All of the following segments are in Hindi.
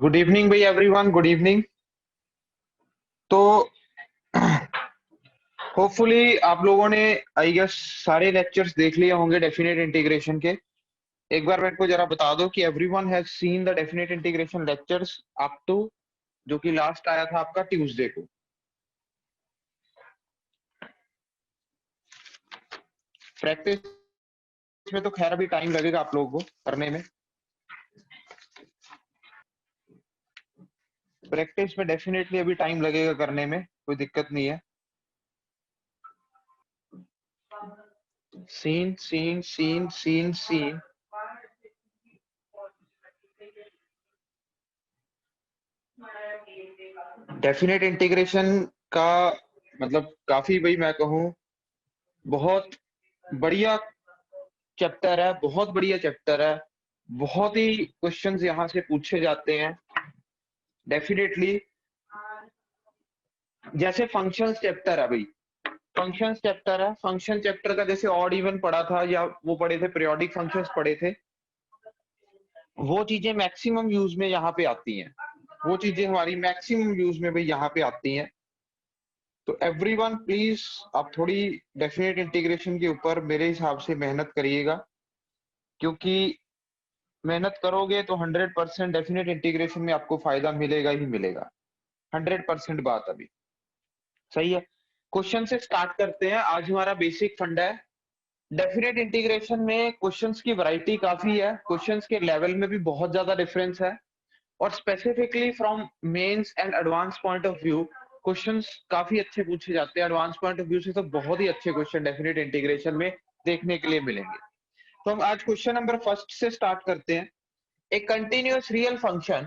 गुड इवनिंग भाई एवरीवन, गुड इवनिंग। तो होपफुली आप लोगों ने आई गेस सारे लेक्चर्स देख लिए होंगे डेफिनेट इंटीग्रेशन के। एक बार मेरे को जरा बता दो कि everyone has seen the definite integration lectures up to, जो कि लास्ट आया था आपका ट्यूसडे को। प्रैक्टिस में तो खैर अभी टाइम लगेगा आप लोगों को करने में। प्रैक्टिस में डेफिनेटली अभी टाइम लगेगा करने में, कोई दिक्कत नहीं है। Seen seen seen seen seen definite integration का मतलब काफी भाई मैं कहूँ बहुत बढ़िया चैप्टर है, बहुत बढ़िया चैप्टर है। बहुत ही क्वेश्चंस यहाँ से पूछे जाते हैं डेफिनेटली। जैसे फंक्शंस चैप्टर है भाई, फंक्शंस चैप्टर है, फंक्शन चैप्टर का जैसे ऑड इवन पढ़ा था या वो पढ़े थे, पीरियोडिक फंक्शंस पढ़े थे। वो चीजें मैक्सिमम यूज में यहाँ पे आती हैं, वो चीजें हमारी मैक्सिमम यूज में भाई यहाँ पे आती हैं। तो एवरीवन प्लीज आप थोड़ी डेफिनेट इंटीग्रेशन के ऊपर मेरे हिसाब से मेहनत करिएगा, क्योंकि मेहनत करोगे तो 100% डेफिनेट इंटीग्रेशन में आपको फायदा मिलेगा ही मिलेगा। 100% बात अभी सही है। क्वेश्चन से स्टार्ट करते हैं। आज हमारा बेसिक फंडा है डेफिनेट इंटीग्रेशन में। क्वेश्चंस की वैरायटी काफी है, क्वेश्चंस के लेवल में भी बहुत ज्यादा डिफरेंस है, और specifically from mains and advance point of view questions काफी अच्छे पूछे जाते हैं। एडवांस पॉइंट ऑफ व्यू से तो बहुत ही अच्छे क्वेश्चन डेफिनेट इंटीग्रेशन में देखने के लिए मिलेंगे। तो हम आज क्वेश्चन नंबर फर्स्ट से स्टार्ट करते हैं। A continuous real function,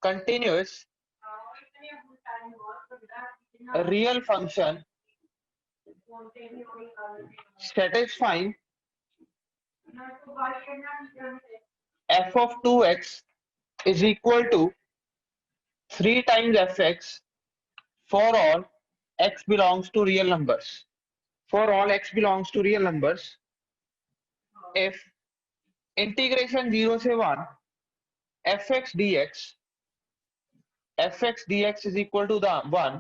continuous real function satisfying f of 2x is equal to 3 times fx for all x belongs to real numbers. For all x belongs to real numbers, if integration 0 से 1 fx dx is equal to the 1,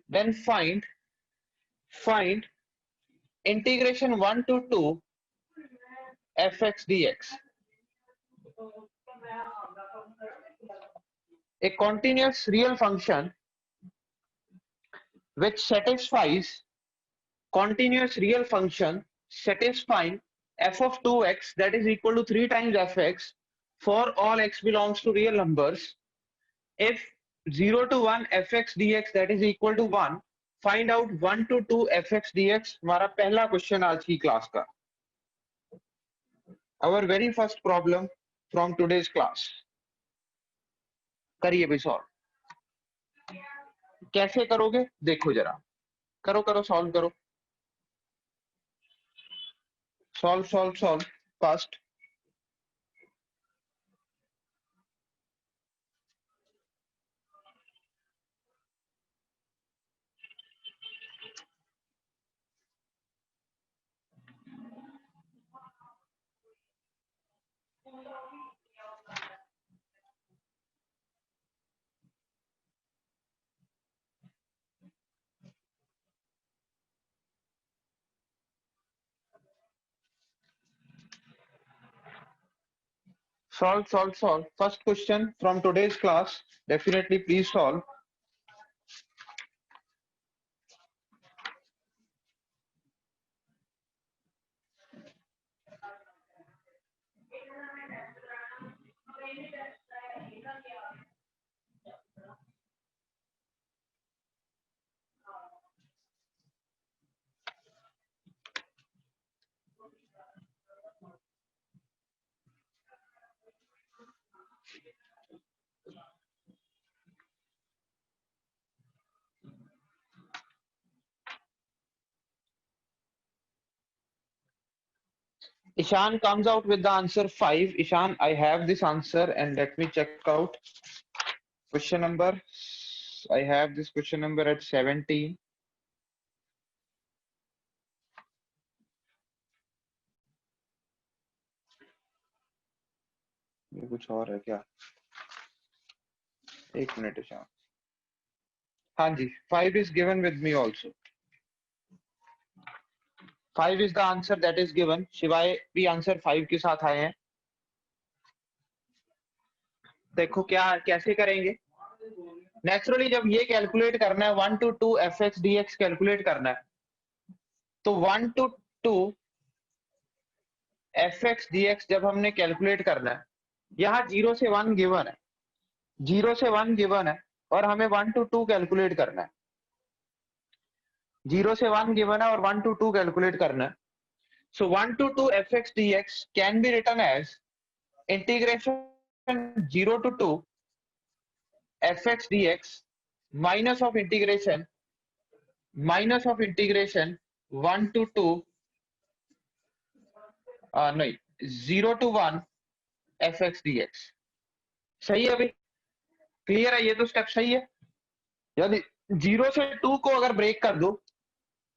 then find integration 1 to 2 fx dx. A continuous real function which satisfies continuous real function satisfying f of 2x that is equal to 3 times fx for all x belongs to real numbers. If 0 to 1 fx dx that is equal to 1, find out 1 to 2 fx dx. हमारा पहला क्वेश्चन आज की क्लास का, our very first problem from today's class. करिए भाई सॉल्व। कैसे करोगे देखो जरा, करो करो सॉल्व करो, solve solve solve fast. Solve, solve, solve. First question from today's class. Definitely, please solve. Ishan comes out with the answer 5. Ishan, I have this answer and let me check out. Question number, I have this question number at 17. ये कुछ और है क्या? एक मिनट शाम। हाँ जी, 5 is given with me also. 5 is the answer that is given. शिवाय भी आंसर 5 के साथ आए हैं। देखो क्या कैसे करेंगे। नेचुरली जब ये कैलकुलेट करना है 1 to 2 fx dx कैलकुलेट करना है, तो 1 to 2 fx dx जब हमने कैलकुलेट करना है, यहाँ 0 से 1 गिवन है, 0 से 1 गिवन है और हमें 1 to 2 कैलकुलेट करना है। 0 से 1 गिवन है और 1 to 2 कैलकुलेट करना है। So 1 to 2 fx dx can be written as integration 0 to 2 fx dx minus of integration 1 to 2 नहीं 0 to 1 fx dx। सही है भाई, क्लियर है, ये तो स्टेप सही है। यदि 0 से 2 को अगर ब्रेक कर दो,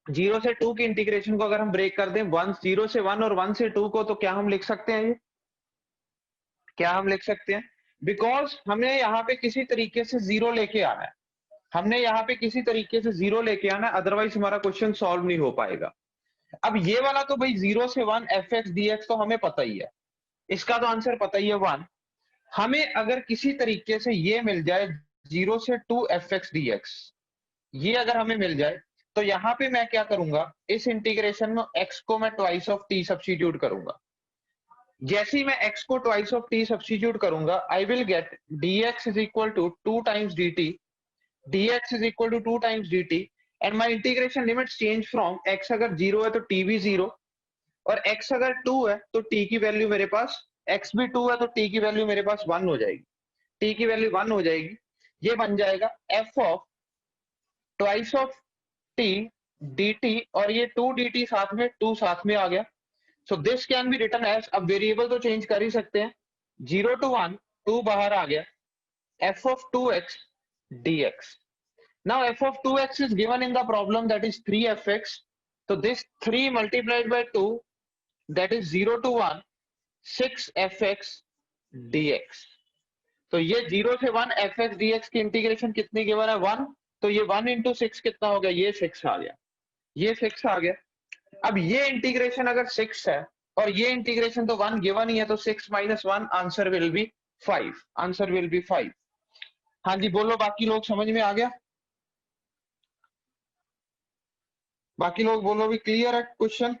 0 से 2 की इंटीग्रेशन को अगर हम ब्रेक कर दें 0 से 1 और 1 से 2 को, तो क्या हम लिख सकते हैं, ये क्या हम लिख सकते हैं, बिकॉज हमें यहाँ पे किसी तरीके से 0 लेके आना है, हमने यहाँ पे किसी तरीके से 0 लेके आना है, अदरवाइज हमारा क्वेश्चन सॉल्व नहीं हो पाएगा। अब ये वाला तो भाई 0 से 1 fx dx तो हमें पता ही है, इसका तो आंसर पता ही है 1। हमें अगर किसी तरीके से ये मिल जाए 0 से 2 fx dx, ये अगर हमें मिल जाए, तो यहाँ पे मैं क्या करूंगा, इस इंटीग्रेशन में x को मैं ट्वाइस ऑफ t सब्स्टिट्यूट करूंगा। जैसे ही मैं x को ट्वाइस ऑफ t सब्स्टिट्यूट करूंगा, I will get dx is equal to 2 times dt, dx is equal to 2 times dt and my integration limits change from x अगर 0 है तो t भी 0 और x अगर 2 है तो t की वैल्यू मेरे पास, x भी 2 है तो t की वैल्यू मेरे पास 1 हो जाएगी, t की वैल्यू 1 हो जाएगी। ये बन जाएगा f of twice of t dt और ये 2 dt साथ में 2 साथ में आ गया। So this can be written as, अब वेरिएबल तो चेंज कर ही सकते हैं, 0 to 1 2 बाहर आ गया, f of 2x dx। Now f of 2x is given in the problem, that is 3fx. So this 3 multiplied by 2, that is 0 to 1 6fx dx। तो ये 0 से 1 fx dx की इंटीग्रेशन कितनी गिवन है 1, तो ये 1 into 6 कितना हो गया, ये 6 आ गया, ये 6 आ गया। अब ये इंटीग्रेशन अगर 6 है और ये इंटीग्रेशन तो 1 गिवन ही है, तो 6 minus 1 answer will be 5, answer will be 5। हाँ जी बोलो, बाकी लोग समझ में आ गया, बाकी लोग बोलो भी क्लियर है क्वेश्चन।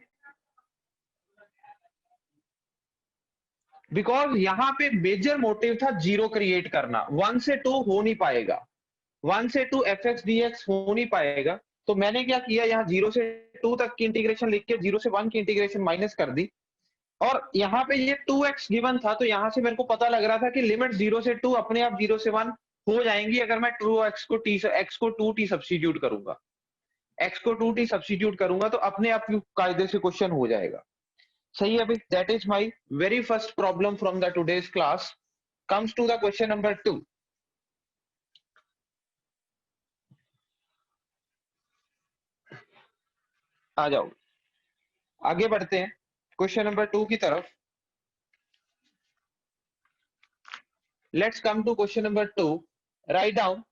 बिकॉज यहाँ पे मेजर मोटिव था 0 क्रिएट करना, 1 से 2 हो नहीं पाएगा, 1 से 2 fx dx हो नहीं पाएगा, तो मैंने क्या किया, यहाँ 0 से 2 तक की इंटीग्रेशन लिख के 0 से 1 की इंटीग्रेशन माइनस कर दी, और यहाँ पे ये 2x गिवन था, तो यहाँ से मेरे को पता लग रहा था कि लिमिट 0 से 2 अपने आप 0 से 1 हो जाएंगी अगर मैं 2x को x को 2t सब्स्टिट्यूट करूंगा, x को 2t सब्स्टिट्यूट करूंगा तो अपने आप कायदे से क्वेश्चन हो जाएगा। सही है भाई, that is my very first problem from the today's class. Comes to the question number 2। आ जाओ आगे बढ़ते हैं क्वेश्चन नंबर 2 की तरफ। Let's come to question number 2। Write down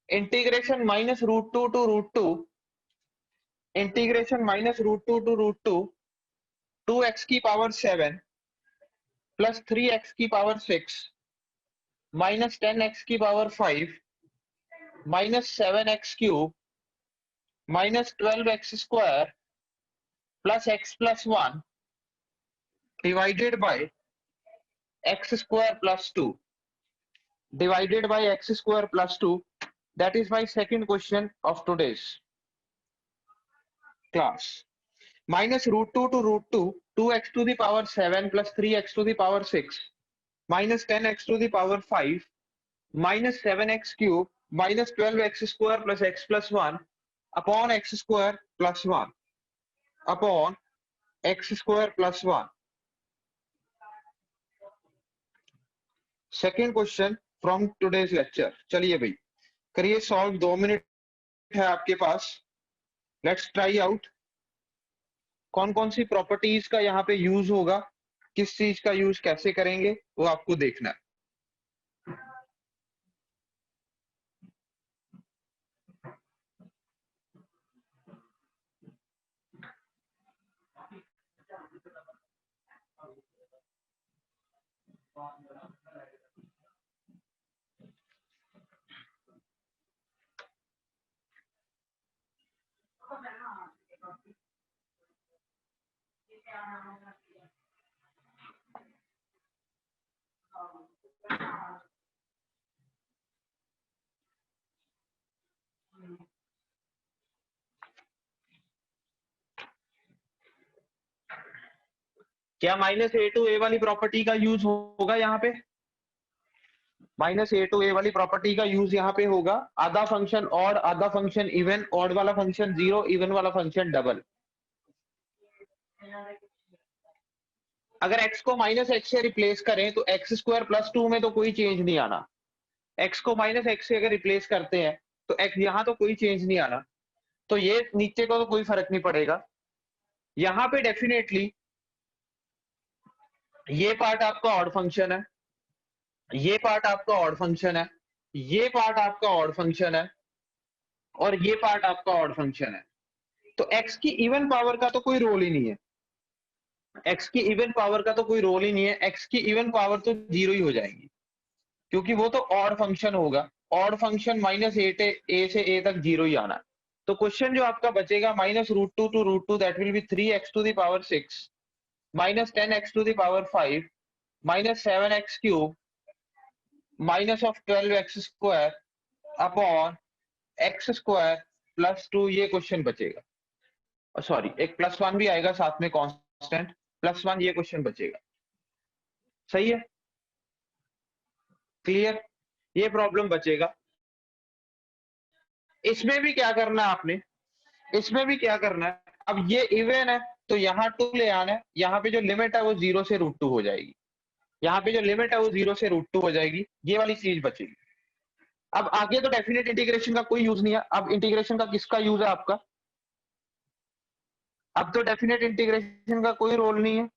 integration minus √2 to √2, integration minus √2 to √2, 2x की पावर 7 प्लस 3x की पावर 6 माइनस 10x की power 5 minus 7x cube minus 12x square plus x plus 1 divided by x square plus 2 divided by x square plus 2. That is my second question of today's class. Minus √2 to √2, 2x to the power 7 plus 3x to the power 6 minus 10x to the power 5 minus 7x cube minus 12x square plus x plus 1 upon x square plus 1 upon x square plus 1. Second question from today's lecture. चलिए भाई करिए सॉल्व, 2 मिनट है आपके पास। लेट्स ट्राई आउट कौन कौन सी प्रॉपर्टीज का यहाँ पे यूज होगा, किस चीज का यूज कैसे करेंगे वो आपको देखना है। क्या माइनस ए टू ए वाली प्रॉपर्टी का यूज होगा यहाँ पे? माइनस ए टू ए वाली प्रॉपर्टी का यूज यहाँ पे होगा। आधा फंक्शन ऑड, आधा फंक्शन इवन, ऑड वाला फंक्शन जीरो, इवन वाला फंक्शन डबल। अगर x को माइनस एक्स से रिप्लेस करें तो एक्स स्क्वायर प्लस टू में तो कोई चेंज नहीं आना। x को माइनस एक्स से अगर रिप्लेस करते हैं तो x यहाँ तो कोई चेंज नहीं आना, तो ये नीचे को तो कोई फर्क नहीं पड़ेगा। यहाँ पे डेफिनेटली ये पार्ट आपका ऑड फंक्शन है, ये पार्ट आपका ऑड फंक्शन है, ये पार्ट आपका ऑड फंक्शन है, और ये पार्ट आपका ऑड फंक्शन है। तो x की इवन पावर का तो कोई रोल ही नहीं है, x की इवन पावर का तो कोई रोल ही नहीं है। x की इवन पावर तो जीरो ही हो जाएगी, क्योंकि वो तो ऑड फंक्शन होगा। ऑड फंक्शन माइनस ए से ए तक जीरो ही आना। तो क्वेश्चन जो आपका बचेगा minus root two to root two, that will be 3x to the power 6 minus 10x to the power 5 minus 7x cube minus of 12x square upon x square plus 2। ये क्वेश्चन बचेगा। सॉरी, एक प्लस 1 भी आएगा साथ में कांस्टेंट, प्लस 1। ये क्वेश्चन बचेगा। सही है, क्लियर? ये प्रॉब्लम बचेगा। इसमें भी क्या करना है आपने, इसमें भी क्या करना है, अब ये इवन है तो यहाँ 2 ले आना है। यहाँ पे जो लिमिट है वो 0 से √2 हो जाएगी, यहाँ पे जो लिमिट है वो 0 से √2 हो जाएगी। ये वाली चीज बचेगी। अब आगे तो डेफिनेट इंटीग्रेशन का कोई यूज नहीं है। अब इंटीग्रेशन का किसका यूज है आपका? अब तो डेफिनेट इंटीग्रेशन का कोई रोल नहीं है।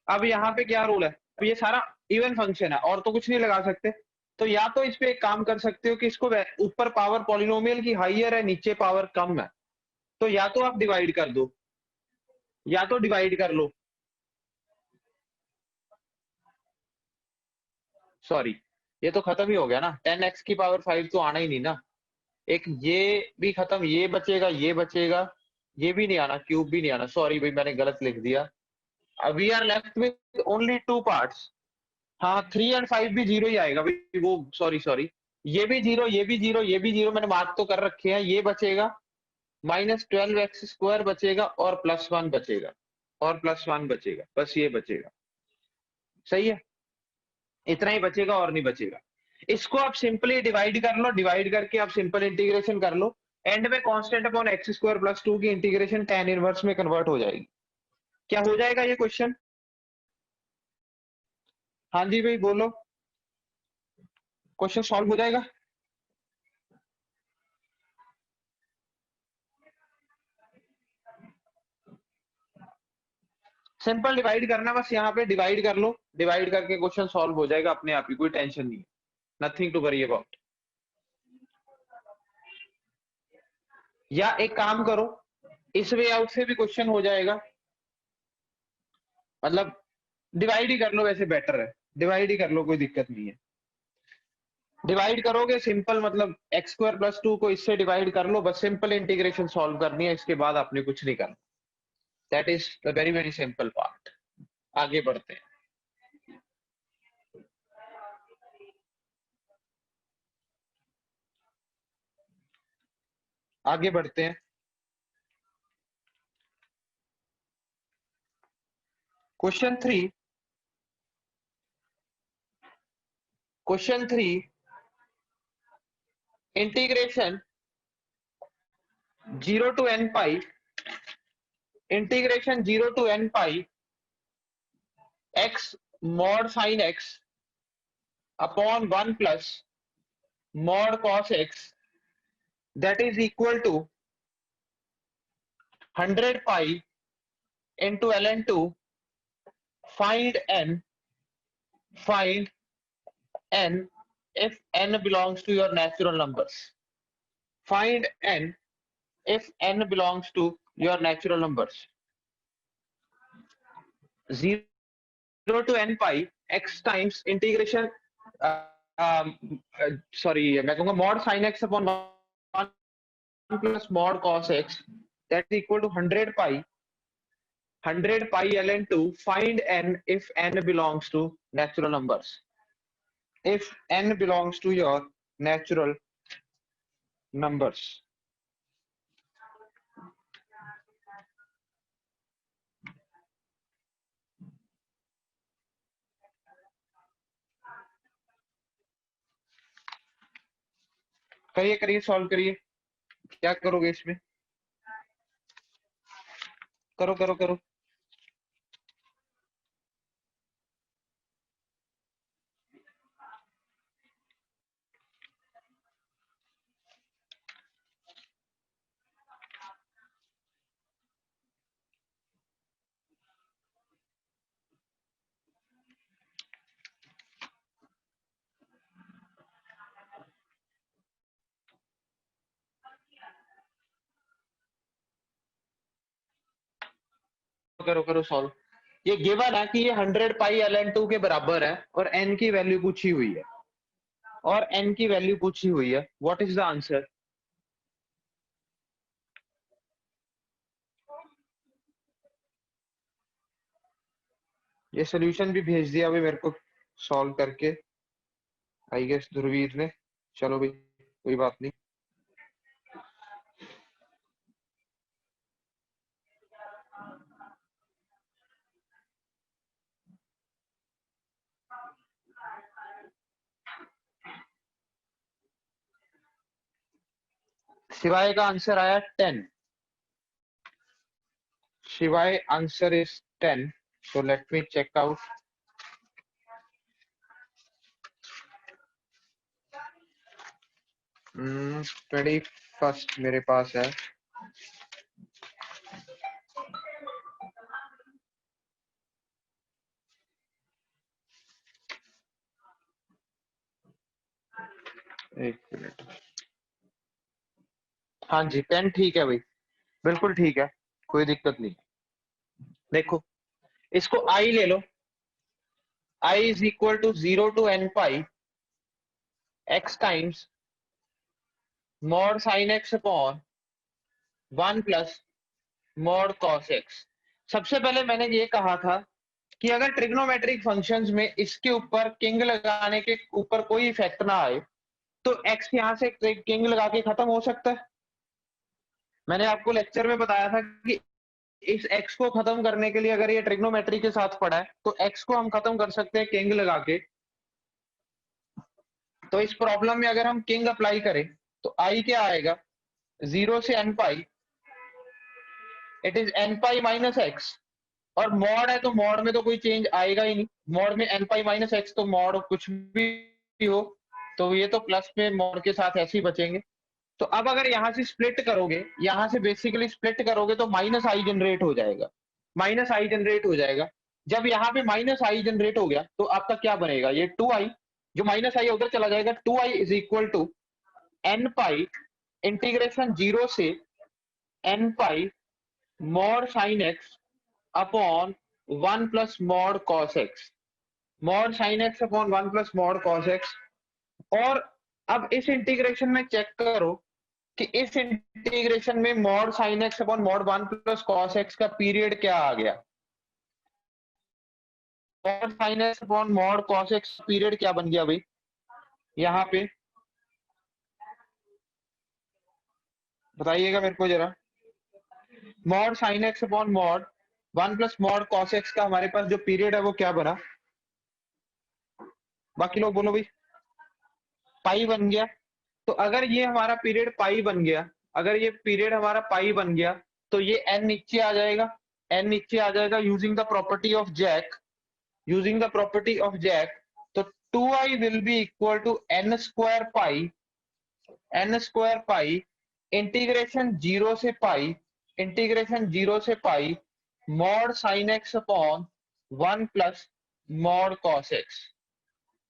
अब यहाँ पे क्या रोल है? अब ये सारा इवन फंक्शन है और तो कुछ नहीं लगा सकते। तो या तो इस पे एक काम कर सकते हो कि इसको ऊपर पावर पॉलिनोमियल की हाइयर है, नीचे पावर कम है, तो या तो आप डिवाइड कर दो, या तो डिवाइड कर लो। सॉरी, ये तो खत्म ही हो गया ना। 10x की पावर 5 तो आना ही नहीं ना। एक ये भी खत्म, ये बचेगा, ये बचेगा, ये भी नहीं आना, क्यूब भी नहीं आना। सॉरी भाई, मैंने गलत लिख दिया। We are left with only 2 parts. हाँ, 3 और 5 भी जीरो ही आएगा भाई। वो सॉरी सॉरी, ये भी जीरो, ये भी जीरो, ये भी जीरो, मैंने मार्क तो कर रखे हैं। ये बचेगा माइनस 12x स्क्वायर बचेगा और प्लस 1 बचेगा, और प्लस 1 बचेगा। बस ये बचेगा। सही है, इतना ही बचेगा और नहीं बचेगा। इसको आप सिंपली डिवाइड कर लो, डिवाइड करके आप सिंपल इंटीग्रेशन कर लो। एंड में constant upon x square plus 2 की इंटीग्रेशन tan इनवर्स में कन्वर्ट हो जाएगी। क्या हो जाएगा ये क्वेश्चन? हाँ जी भाई बोलो, क्वेश्चन सॉल्व हो जाएगा? सिंपल डिवाइड करना, बस यहाँ पे डिवाइड कर लो, डिवाइड करके क्वेश्चन सॉल्व हो जाएगा अपने आप ही, कोई टेंशन नहीं है, नथिंग टू वरी अबाउट। या एक काम करो, इस वे आउट से भी क्वेश्चन हो जाएगा, मतलब डिवाइड ही कर लो, वैसे बेटर है, डिवाइड ही कर लो, कोई दिक्कत नहीं है। डिवाइड करोगे सिंपल, मतलब एक्स स्क्वायर प्लस 2 को इससे डिवाइड कर लो, बस सिंपल इंटीग्रेशन सॉल्व करनी है, इसके बाद आपने कुछ नहीं करना। That is the very very simple part. आगे बढ़ते हैं, आगे बढ़ते हैं। Question 3, question 3, integration 0 to n pi, integration 0 to n pi x mod sin x upon 1 plus mod cos x, that is equal to 100 pi into ln2. Find n, find n if n belongs to your natural numbers. Find n if n belongs to your natural numbers. 0 to n pi x times integration sorry मैं कहूंगा mod sine x upon 1 plus mod cos x that is equal to 100 pi ln 2 find n if n belongs to natural numbers. If n belongs to your natural numbers. करिए करिए सॉल्व करिए, क्या करोगे इसमें, करो करो करो। करो करो सॉल्व। ये गिवन है कि ये 100 पाई ln 2 के बराबर है और n की वैल्यू पूछी हुई है, और n की वैल्यू पूछी हुई है। What is the answer? ये सोल्यूशन भी भेज दिया अभी मेरे को सॉल्व करके, आई गेस ध्रुवीर ने। चलो भाई कोई बात नहीं। शिवाय का आंसर आया 10। शिवाय answer is 10, so let me check out. Hmm, 21st मेरे पास है। एक मिनट। हाँ जी 10 ठीक है भाई, बिल्कुल ठीक है, कोई दिक्कत नहीं। देखो इसको आई ले लो, I is equal to 0 to n pi x times mod sine x upon 1 plus mod cos x. सबसे पहले मैंने ये कहा था कि अगर ट्रिग्नोमेट्रिक फंक्शंस में इसके ऊपर किंग लगाने के ऊपर कोई इफेक्ट ना आए तो x यहां से किंग लगा के खत्म हो सकता है। मैंने आपको लेक्चर में बताया था कि इस x को खत्म करने के लिए अगर ये ट्रिग्नोमेट्री के साथ पड़ा है तो x को हम खत्म कर सकते हैं किंग लगा के। तो इस प्रॉब्लम में अगर हम किंग अप्लाई करें तो i क्या आएगा, 0 से n pi, it is n pi minus x. और मॉड है तो मॉड में तो कोई चेंज आएगा ही नहीं, मॉड में n पाई माइनस एक्स, तो मॉड कुछ भी हो तो ये तो प्लस में मॉड के साथ ऐसे ही बचेंगे। तो अब अगर यहां से स्प्लिट करोगे, यहां से बेसिकली स्प्लिट करोगे तो माइनस आई जनरेट हो जाएगा, माइनस आई जनरेट हो जाएगा। जब यहाँ पे माइनस आई जनरेट हो गया तो आपका क्या बनेगा, ये 2i, जो माइनस आई उधर चला जाएगा, 2i is equal to n pi integration 0 से n pi mod sine x upon 1 plus mod cos x, mod sine x upon 1 plus mod cos x. और अब इस इंटीग्रेशन में चेक करो कि इस इंटीग्रेशन में mod sine x upon mod 1 plus cos x का पीरियड क्या आ गया, mod sine x upon mod cos x period क्या बन गया भाई यहाँ पे, बताइएगा मेरे को जरा। Mod sine x upon mod 1 plus mod cos x का हमारे पास जो पीरियड है वो क्या बना, बाकी लोग बोलो भाई। पाई बन गया। तो अगर ये हमारा पीरियड पाई बन गया, अगर ये पीरियड हमारा पाई बन गया तो ये n नीचे आ जाएगा, n नीचे आ जाएगा using the property of jack, using the property of jack. तो 2i will be equal to n square pi, n square pi integration 0 से पाई, इंटीग्रेशन 0 से pi mod sine x upon 1 plus mod cos x,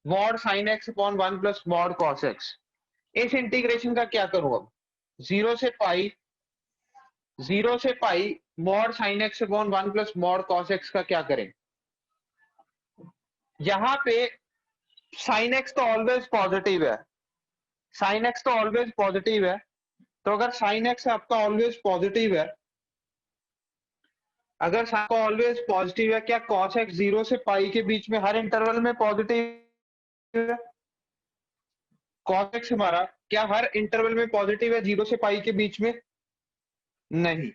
mod sine x upon 1 plus mod cos x. इस इंटीग्रेशन का क्या करूं अब, 0 से पाई, 0 से pi mod sine x upon 1 plus mod cos x का क्या करें, यहाँ पे साइन एक्स तो ऑलवेज पॉजिटिव है, साइन एक्स तो ऑलवेज पॉजिटिव है, तो अगर साइन एक्स आपका ऑलवेज पॉजिटिव है, अगर साइन का ऑलवेज पॉजिटिव है, क्या कॉस एक्स 0 से पाई के बीच में हर इंटरवल में पॉजिटिव है? कॉस एक्स हमारा क्या हर इंटरवल में पॉजिटिव है 0 से पाई के बीच में? नहीं।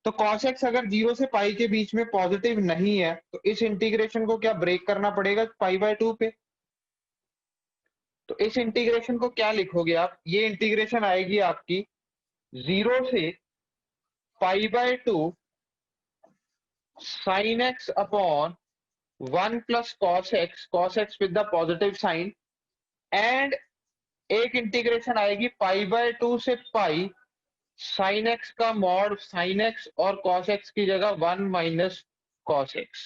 तो cos x अगर 0 से पाई के बीच में पॉजिटिव नहीं है, तो इस इंटीग्रेशन को क्या ब्रेक करना पड़ेगा पाई बाय 2 पे। तो इस इंटीग्रेशन को क्या लिखोगे आप? ये इंटीग्रेशन आएगी आपकी 0 से pi by 2 sine x upon 1 plus cos x with the positive sign, and एक इंटीग्रेशन आएगी पाई बाय 2 से पाई साइन एक्स का मॉड साइन एक्स और कॉस एक्स की जगह 1 minus cos x,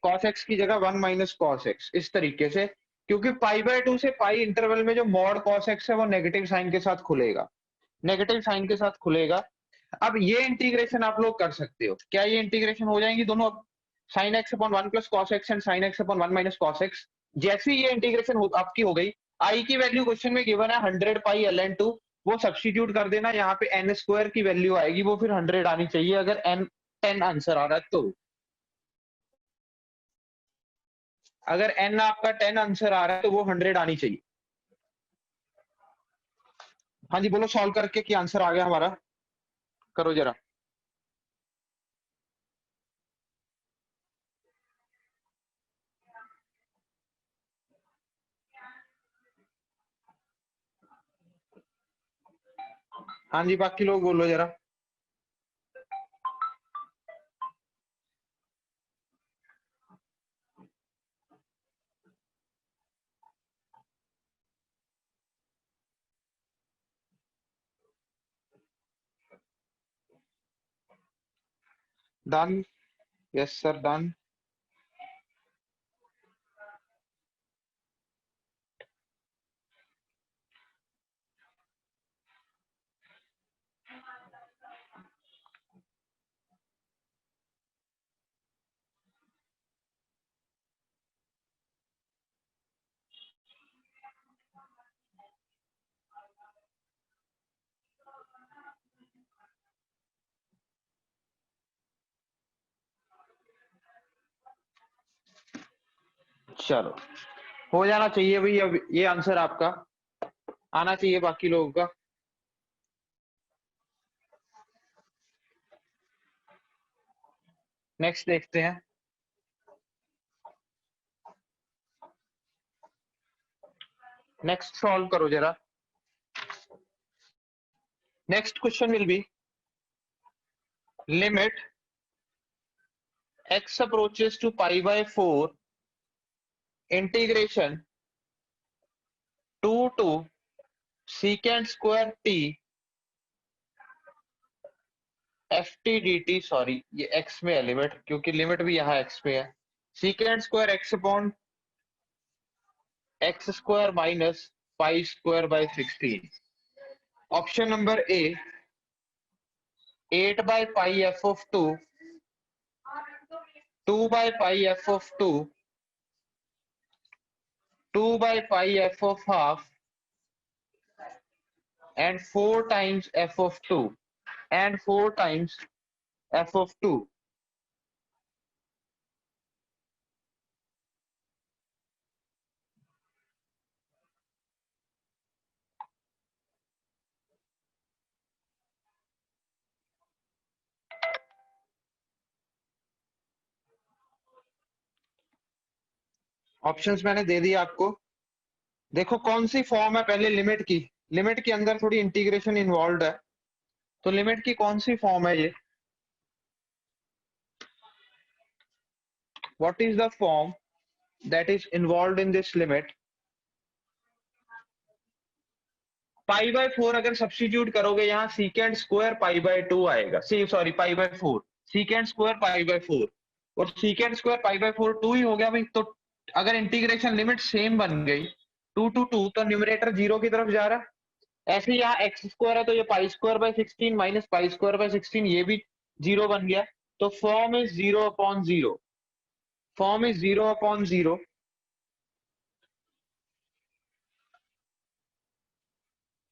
cos x की जगह 1 माइनस कॉस एक्स, इस तरीके से। क्योंकि पाई बाय 2 से पाई इंटरवल में जो मॉड कॉस एक्स है वो नेगेटिव साइन के साथ खुलेगा, नेगेटिव साइन के साथ खुलेगा। अब ये इंटीग्रेशन आप लोग कर सकते हो, क्या ये इंटीग्रेशन हो जाएंगी दोनों? Sign x upon 1 plus cos x and sign x upon 1 minus cos x. जैसे ही ये इंटीग्रेशन आपकी हो गई, आई की वैल्यू क्वेश्चन में गिवन है 100 पाई ln2, वो सब्स्टिट्यूट कर देना, यहाँ पे एन स्क्वायर की वैल्यू आएगी, वो फिर 100 आनी चाहिए अगर एन 10 आंसर आ रहा है तो। अगर एन आपका 10 आंसर आ रहा है तो वो 100 आनी चाहिए। हाँ जी बोलो, सॉल्व करके कि आंसर आ गया हमारा, करो जरा। हाँ जी बाकी लोग बोलो जरा। Done, yes sir done. चलो हो जाना चाहिए भाई, अब ये आंसर आपका आना चाहिए बाकी लोगों का। नेक्स्ट देखते हैं। नेक्स्ट सॉल्व करो जरा। Next question will be limit x approaches to pi by 4 integration 2 to secant square t F t d T, sorry ये x में है लिमिट, क्योंकि लिमिट भी यहाँ x में है। secant square x upon x square minus pi square by 16। Option number A 8 by pi F of 2, 2 by pi F of 2, 2 by pi F of half and 4 times f of 2 and 4 times f of 2। Options मैंने दे दिया आपको। देखो कौन सी फॉर्म है पहले लिमिट की, लिमिट के अंदर थोड़ी इंटीग्रेशन इन्वॉल्व है, तो लिमिट की कौन सी फॉर्म है ये? What is the form that is involve in this limit? Pi by 4 अगर सब्स्टिट्यूट करोगे यहाँ सीकेंड स्क्वायर पाई बाय 2 आएगा, see sorry pi by 4, second square pi by 4, और सीकेंड स्क्वायर पाई बाय 4 2 ही हो गया भाई। तो अगर इंटीग्रेशन लिमिट सेम बन गई 2 to 2, तो न्यूमरेटर 0 की तरफ जा रहा है। ऐसे ही यहाँ एक्स स्क्वायर है तो ये pi square by 16 minus pi square by 16, ये भी 0 बन गया। तो form is 0 upon 0, form is 0 upon 0।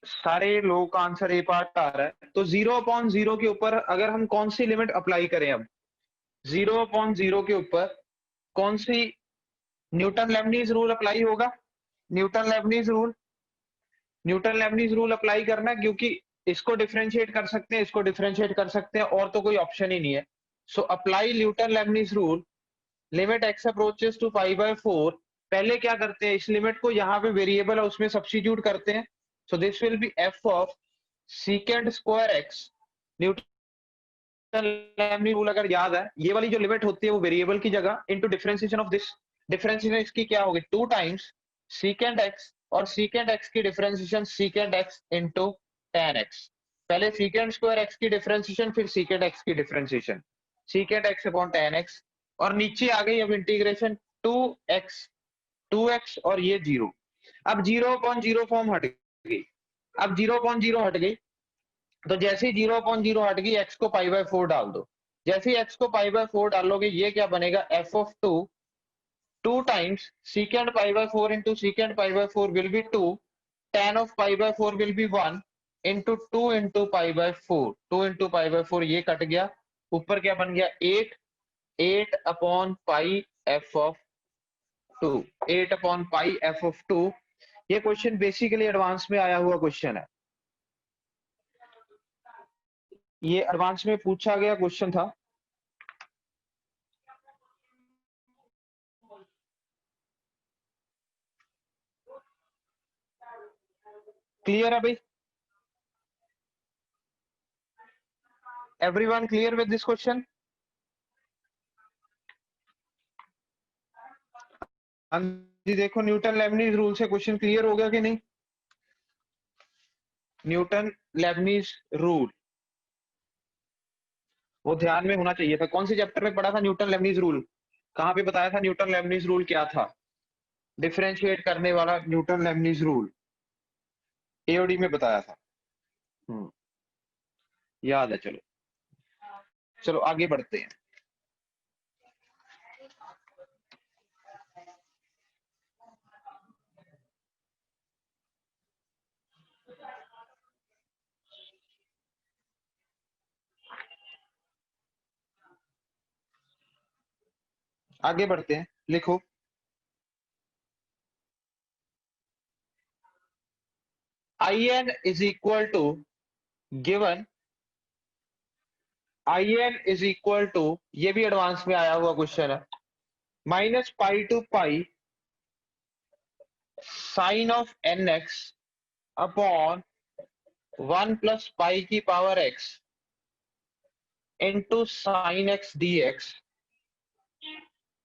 सारे लोगों का आंसर ए पार्ट आ रहा है। तो 0/0 के ऊपर अगर हम कौन सी लिमिट अप्लाई करें, अब 0/0 के ऊपर कौन सी न्यूटन लेबनीज रूल अप्लाई होगा? Newton Leibniz rule, Newton Leibniz rule apply करना है, क्योंकि इसको डिफरेंशिएट कर सकते हैं, इसको डिफरेंशिएट कर सकते हैं, और तो कोई ऑप्शन ही नहीं है। So apply Newton Leibniz rule, limit x approaches to π/4। पहले क्या करते हैं, इस लिमिट को यहाँ पे वेरिएबल है उसमें सब्स्टिट्यूट करते हैं। So this will B F of secant square x. Newton Leibniz rule अगर याद है, ये वाली जो लिमिट होती है वो वेरिएबल की जगह into differentiation of this, differentiation इसकी क्या होगी, 2 टाइम्स सीकेंड एक्स, और सीकेंड एक्स की differentiation सीकेंड x into tan x. पहले सीकेंड स्क्वायर एक्स की डिफरेंशिएशन, फिर सीकेंड एक्स की differentiation, सीकेंड x upon tan x, और नीचे आ गई अब इंटीग्रेशन 2x, 2x और ये 0। अब 0/0 फॉर्म हट गई, अब 0/0 हट गई, तो जैसे ही 0/0 हट गई, x को π/4 डाल दो। जैसे ही x को π/4 डालोगे, ये क्या बनेगा, f of 2, 2 times secant π/4 into secant π/4 will be 2, tan of π/4 will be 1 into 2 into π/4, 2 into π/4 ये कट गया, ऊपर क्या बन गया, 8, 8 upon pi f of 2, 8 upon pi f of 2। ये क्वेश्चन बेसिकली एडवांस में आया हुआ क्वेश्चन है, ये एडवांस में पूछा गया क्वेश्चन था। क्लियर है भाई? Everyone clear with this question? हाँ जी, देखो न्यूटन लेबनीज रूल से क्वेश्चन क्लियर हो गया कि नहीं? न्यूटन लेबनीज रूल वो ध्यान में होना चाहिए था। कौन से चैप्टर में पढ़ा था न्यूटन लेबनीज रूल? कहाँ पे बताया था न्यूटन लेबनीज रूल क्या था? डिफरेंशिएट करने वाला न्यूटन लेबनीज रूल एओडी में बताया था। याद है, चलो चलो आगे बढ़ते हैं। आगे बढ़ते हैं, लिखो In is equal to, given In is equal to, ये भी एडवांस में आया हुआ क्वेश्चन है, -π/π साइन ऑफ nx अपॉन 1 + π की power x into sin x dx,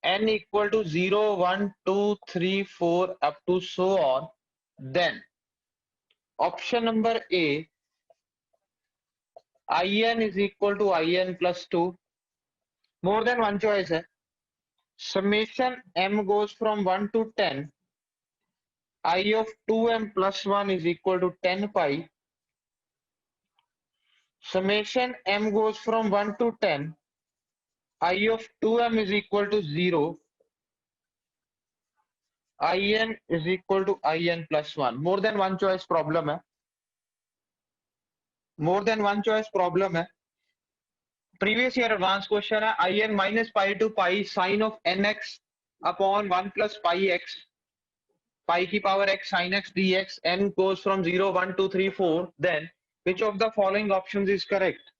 n equal to 0, 1, 2, 3, 4 up to so on, then option number A, In is equal to In plus 2, more than one choice है, summation m goes from 1 to 10, I of 2m plus 1 is equal to 10 pi, summation m goes from 1 to 10, I of 2m is equal to 0, In is equal to In plus 1। More than one choice problem है, more than one choice problem है। प्रीवियस ईयर एडवांस क्वेश्चन है, In -π/π sine of nx upon 1 + πx, pi की power x sin x dx, n goes from 0, 1, 2, 3, 4, then which of the following options is correct?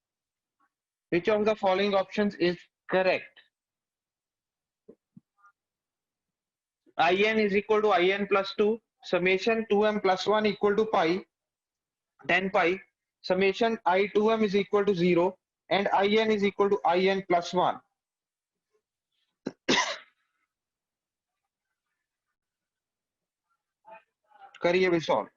Which of the following options is correct? In is equal to In plus 2, summation 2m plus 1 equal to pi, 10 pi, summation I2m is equal to 0, and In is equal to In plus 1। करिए भी solve.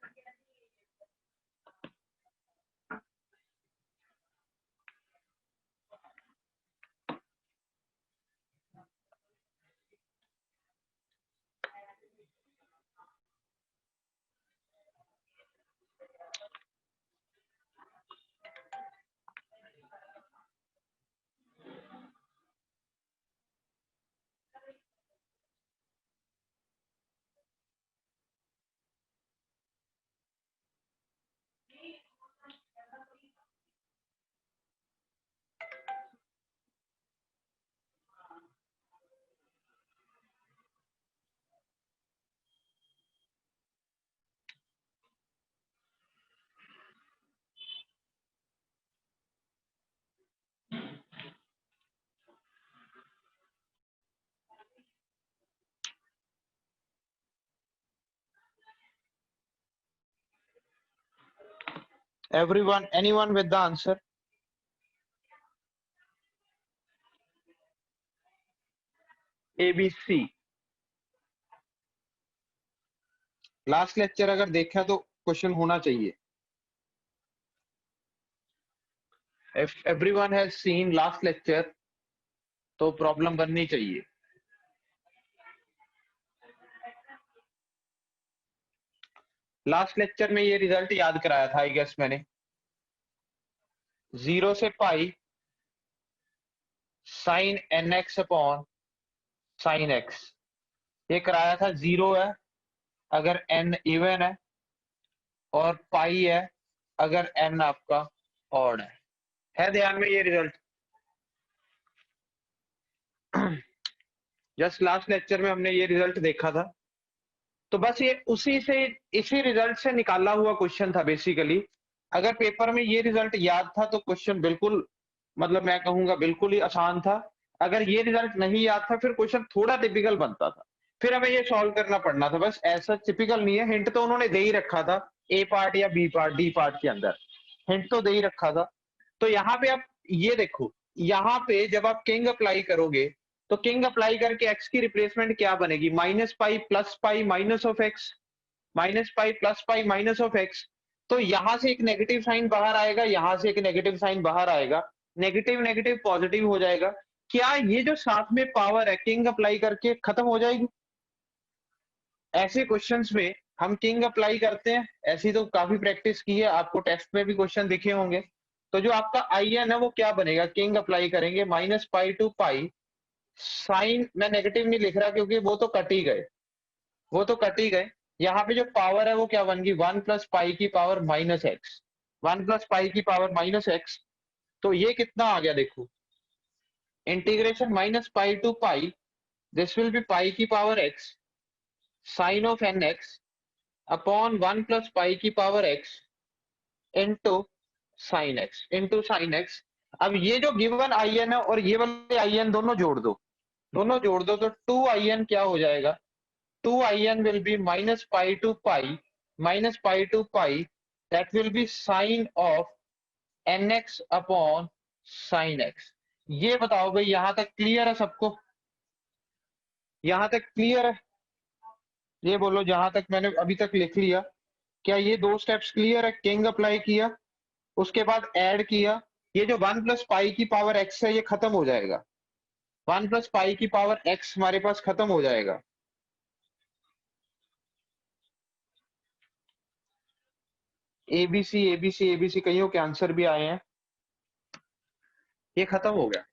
Everyone, anyone with the answer? ABC. Last lecture अगर देखा तो क्वेश्चन होना चाहिए. If everyone has seen last lecture, तो प्रॉब्लम बननी चाहिए. लास्ट लेक्चर में ये रिजल्ट याद कराया था आई गेस मैंने. 0 से pi sign nx upon sine x. ये कराया था. 0 है अगर n इवन है और पाई है अगर n आपका ऑड है ध्यान में ये रिजल्ट. जस्ट लास्ट लेक्चर में हमने ये रिजल्ट देखा था. तो बस ये इसी रिजल्ट से निकाला हुआ क्वेश्चन था बेसिकली. अगर पेपर में ये रिजल्ट याद था तो क्वेश्चन बिल्कुल, मतलब मैं कहूंगा बिल्कुल ही आसान था. अगर ये रिजल्ट नहीं याद था फिर क्वेश्चन थोड़ा टिपिकल बनता था. फिर हमें ये सॉल्व करना पड़ना था. बस ऐसा टिपिकल नहीं है. हिंट तो उन्होंने दे ही रखा था. ए पार्ट या बी पार्ट, डी पार्ट के अंदर हिंट तो दे ही रखा था. तो यहाँ पे आप ये देखो, यहाँ पे जब आप किंग अप्लाई करोगे तो किंग अप्लाई करके एक्स की रिप्लेसमेंट क्या बनेगी? Minus pi plus pi minus of x, minus pi plus pi minus of x. तो यहां से एक नेगेटिव साइन बाहर आएगा, यहां से एक नेगेटिव साइन बाहर आएगा. नेगेटिव नेगेटिव पॉजिटिव हो जाएगा. क्या ये जो साथ में पावर है किंग अप्लाई करके खत्म हो जाएगी? ऐसे क्वेश्चंस में हम किंग अप्लाई करते हैं. ऐसी तो काफी प्रैक्टिस की है, आपको टेस्ट में भी क्वेश्चन दिखे होंगे. तो जो आपका आई एन है वो क्या बनेगा? किंग अप्लाई करेंगे minus pi to pi sine, मैं नेगेटिव नहीं लिख रहा क्योंकि वो तो कट ही गए, वो तो कट ही गए. यहाँ पे जो पावर है वो क्या बन गई? 1 प्लस पाई की power minus x. 1 plus pi की पावर माइनस एक्स. तो ये कितना आ गया देखो, integration minus pi to pi, this will be pi की power x sine of n x upon 1 plus pi की power x into sine x, into sine x. अब ये जो गिवन आई एन है और ये वाले आई एन दोनों जोड़ दो, दोनों जोड़ दो तो 2 क्या हो जाएगा? 2 will be minus pi to pi, minus pi to pi, that will be sine of nx upon sin x. ये बताओ भाई, यहां तक क्लियर है सबको? यहां तक क्लियर है? ये बोलो जहां तक मैंने अभी तक लिख लिया. क्या ये दो स्टेप्स क्लियर है? किंग अप्लाई किया, उसके बाद ऐड किया. ये जो 1 प्लस पाई की पावर एक्स है ये खत्म हो जाएगा. 1 प्लस पाई की पावर एक्स हमारे पास खत्म हो जाएगा. एबीसी एबीसी एबीसी कईयों के आंसर भी आए हैं. ये खत्म हो गया.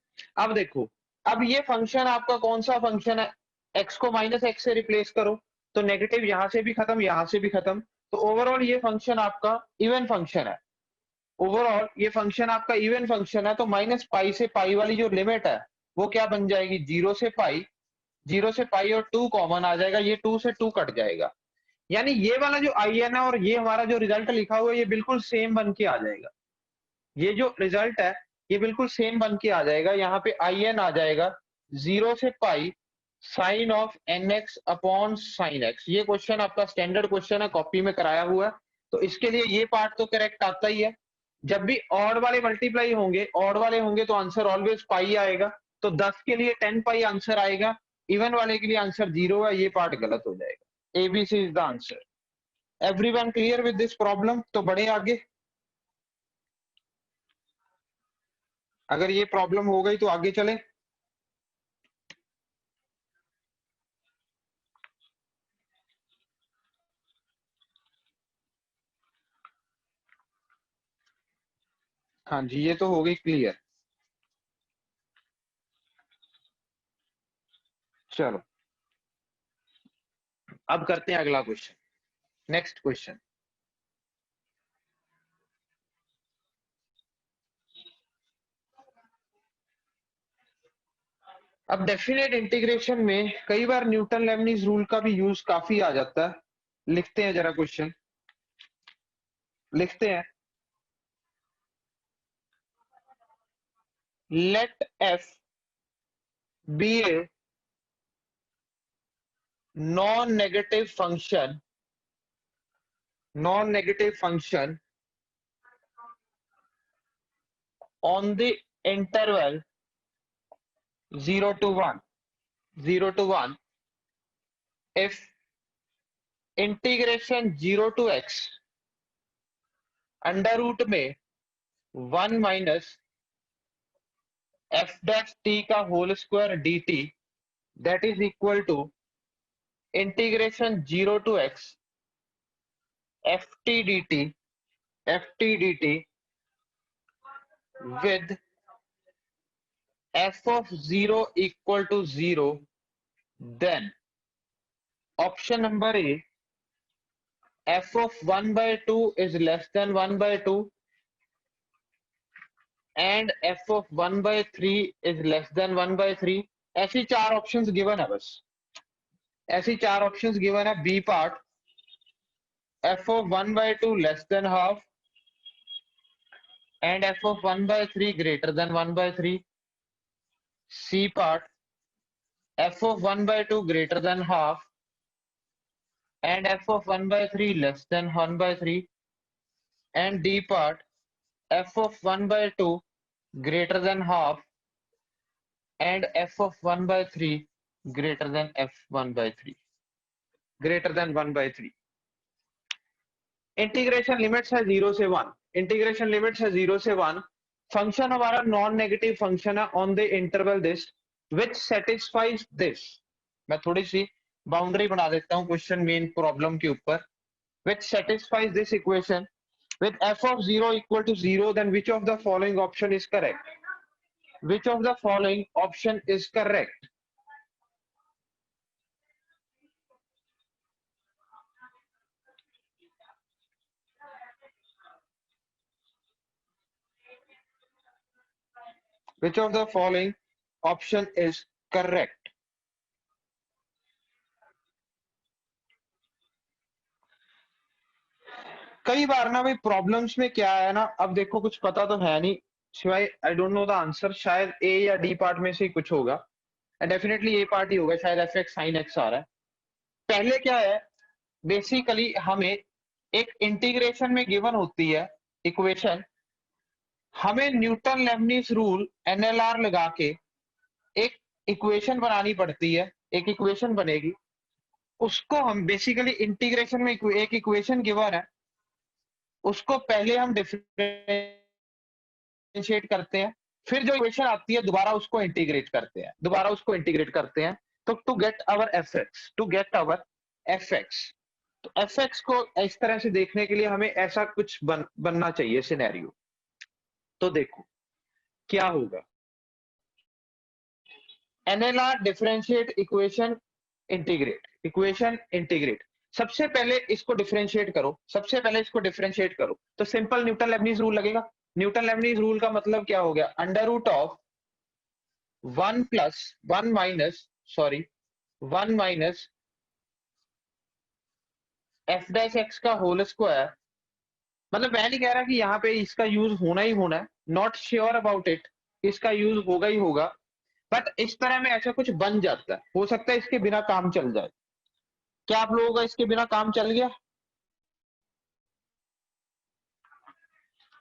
अब देखो, अब ये फंक्शन आपका कौन सा फंक्शन है? एक्स को माइनस एक्स से रिप्लेस करो तो नेगेटिव यहां से भी खत्म, यहां से भी खत्म. तो ओवरऑल ये फंक्शन आपका इवन फंक्शन है. ओवरऑल ये फंक्शन आपका इवन फंक्शन है. तो माइनस पाई से पाई वाली जो लिमिट है वो क्या बन जाएगी? 0 से पाई, 0 से पाई और 2 कॉमन आ जाएगा. ये 2 से 2 कट जाएगा. यानी ये वाला जो आई एन है और ये हमारा जो रिजल्ट लिखा हुआ है ये बिल्कुल सेम बन के आ जाएगा. ये जो रिजल्ट है ये बिल्कुल सेम बन के आ जाएगा. यहाँ पे आई एन आ जाएगा 0 से pi sine of n x upon sine x. ये क्वेश्चन आपका स्टैंडर्ड क्वेश्चन है, कॉपी में कराया हुआ है. तो इसके लिए ये पार्ट तो करेक्ट आता ही है. जब भी ऑड वाले मल्टीप्लाई होंगे, ऑड वाले होंगे तो आंसर ऑलवेज पाई आएगा. तो 10 के लिए 10 पाई आंसर आएगा. इवन वाले के लिए आंसर 0 है. ये पार्ट गलत हो जाएगा. ABC is the answer. Everyone clear with this problem? तो बढ़े आगे. अगर ये प्रॉब्लम हो गई तो आगे चले. हाँ जी, ये तो हो गई क्लियर. चलो अब करते हैं अगला क्वेश्चन. Next question. अब डेफिनेट इंटीग्रेशन में कई बार न्यूटन लेबनीज रूल का भी यूज काफी आ जाता है. लिखते हैं जरा क्वेश्चन, लिखते हैं. Let f be a non negative function, non negative function on the interval 0 to 1, 0 to 1, if integration 0 to x under root में 1 माइनस एफ डैश टी का whole square d t that is equal to integration 0 to x f t d t with f of 0 equal to 0, then option number A, f of 1 by 2 is less than 1 by 2 and f of 1 by 3 is less than 1 by 3. ऐसी चार ऑप्शंस गिवन है, बस ऐसी चार ऑप्शंस गिवन है. B part f of 1 by 2 less than half and f of 1 by 3 greater than 1 by 3. C part f of 1 by 2 greater than half and f of 1 by 3 less than 1 by 3. And D part f of 1 by 2 greater than half and f of 1 by 3 greater than f1 by 3, greater than 1 by 3. Integration limits है 0 से 1, इंटीग्रेशन लिमिट्स है 0 से 1. फंक्शन हमारा नॉन नेगेटिव फंक्शन है on the interval this which satisfies this. मैं थोड़ी सी बाउंड्री बना देता हूं क्वेश्चन मेन प्रॉब्लम के ऊपर. विच satisfies this equation with f of 0 equal to 0, then which of the following option is correct? Which of the following option is correct? Which of the following option is correct? कई बार ना भाई प्रॉब्लम्स में क्या है ना, अब देखो कुछ पता तो है नहीं सिवाय I don't know the answer. शायद ए या डी पार्ट में से कुछ होगा, डेफिनेटली ए पार्ट ही होगा. शायद एफ एक्स साइन एक्स आ रहा है. पहले क्या है, बेसिकली हमें एक इंटीग्रेशन में गिवन होती है इक्वेशन, हमें न्यूटन लेबनीज रूल एनएलआर लगा के एक इक्वेशन बनानी पड़ती है. एक इक्वेशन बनेगी, उसको हम बेसिकली इंटीग्रेशन में एक इक्वेशन गिवन है, उसको पहले हम डिफरेंशिएट करते हैं, फिर जो इक्वेशन आती है दोबारा उसको इंटीग्रेट करते हैं, तो to get our f x. तो एफ एक्स को इस तरह से देखने के लिए हमें ऐसा कुछ बनना चाहिए सिनेरियो. तो देखो क्या होगा. NLR differentiate equation integrate. सबसे पहले इसको डिफरेंशिएट करो, तो सिंपल न्यूटन लेबनीज रूल लगेगा. न्यूटन लेबनीज रूल का मतलब क्या हो गया, under root of 1 minus f dash x का होल स्क्वायर. मतलब मैं नहीं कह रहा कि यहाँ पे इसका यूज होना ही होना है, नॉट श्योर अबाउट इट, इसका यूज होगा ही होगा, बट इस तरह में ऐसा कुछ बन जाता है. हो सकता है इसके बिना काम चल जाए. क्या आप लोगों का इसके बिना काम चल गया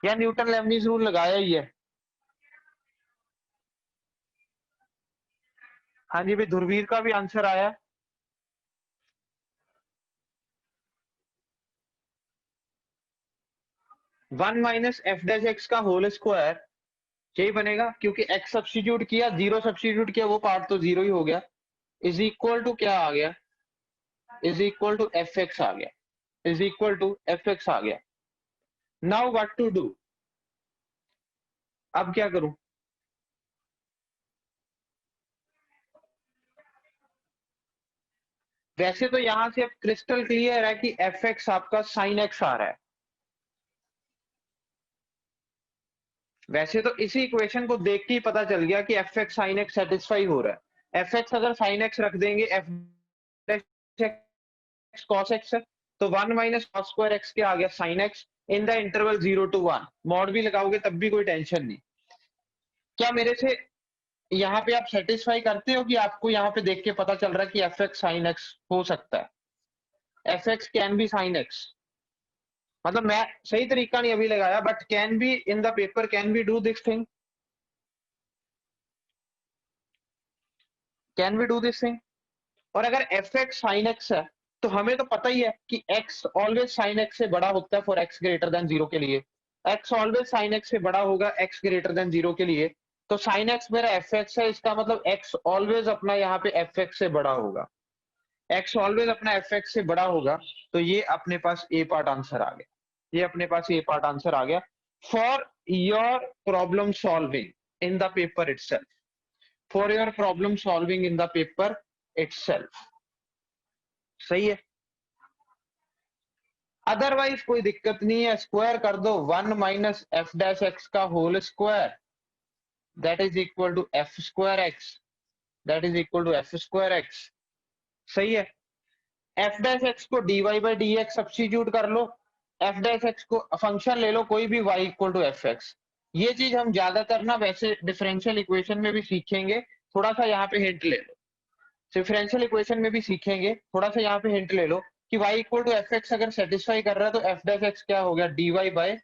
या न्यूटन लेबनीज रूल लगाया ही है? हाँ जी भाई, धुरवीर का भी आंसर आया. One minus f dash x का होल स्क्वायर यही बनेगा, क्योंकि एक्स सब्स्टिट्यूट किया, 0 सब्स्टिट्यूट किया, वो पार्ट तो 0 ही हो गया. इज इक्वल टू क्या आ गया, is equal to f x आ गया. नाउ व्हाट टू डू, अब क्या करूं. वैसे तो यहां से अब क्रिस्टल क्लियर है कि एफ एक्स आपका साइन एक्स आ रहा है. वैसे तो इसी इक्वेशन को देख के ही पता चल गया कि F x sine x satisfy हो रहा है. एफ एक्स अगर साइन एक्स रख देंगे, एफ एक्स कॉस एक्स है, तो 1 माइनस कॉस स्क्वायर एक्स क्या आ गया, sine x in the interval 0 to 1. Mod भी लगाओगे तब भी कोई टेंशन नहीं. क्या मेरे से यहाँ पे आप सेटिस्फाई करते हो कि आपको यहाँ पे देख के पता चल रहा है कि एफ एक्स साइन एक्स हो सकता है, F x can be sine x. मतलब मैं सही तरीका नहीं अभी लगाया, but can be in the paper, can be do this thing, can be do this thing. और अगर एफ एक्स साइन एक्स है तो हमें तो पता ही है कि एक्स ऑलवेज साइन एक्स से बड़ा होता है for x greater than zero के लिए, एक्स ऑलवेज साइन एक्स से बड़ा होगा एक्स ग्रेटर देन जीरो के लिए। तो साइन एक्स मेरा एफ एक्स है, इसका मतलब एक्स ऑलवेज अपना यहाँ पे एफ एक्स से बड़ा होगा, एक्स ऑलवेज अपना एफ एक्स से बड़ा होगा। तो ये अपने पास ए पार्ट आंसर आ गया, ये अपने पास ए पार्ट आंसर आ गया for your problem solving in the paper itself, for your problem solving in the paper itself. सही है, अदरवाइज कोई दिक्कत नहीं है, स्क्वायर कर दो 1 माइनस एफ डैश एक्स का whole square, that is equal to f square x, that is equal to f square x. सही है, एफ डैश एक्स को d y by d x substitute कर लो, एफ डैश एक्स को फंक्शन ले लो कोई भी y equal to f x. ये चीज हम ज्यादातर ना वैसे डिफरेंशियल इक्वेशन में भी सीखेंगे, थोड़ा सा यहाँ पे हिंट ले लो, डिफरेंशियल इक्वेशन में भी सीखेंगे, थोड़ा सा यहाँ पे हिंट ले लो कि y equal to f x अगर सेटिस्फाई कर रहा है तो एफ डैश एक्स क्या हो गया, d y by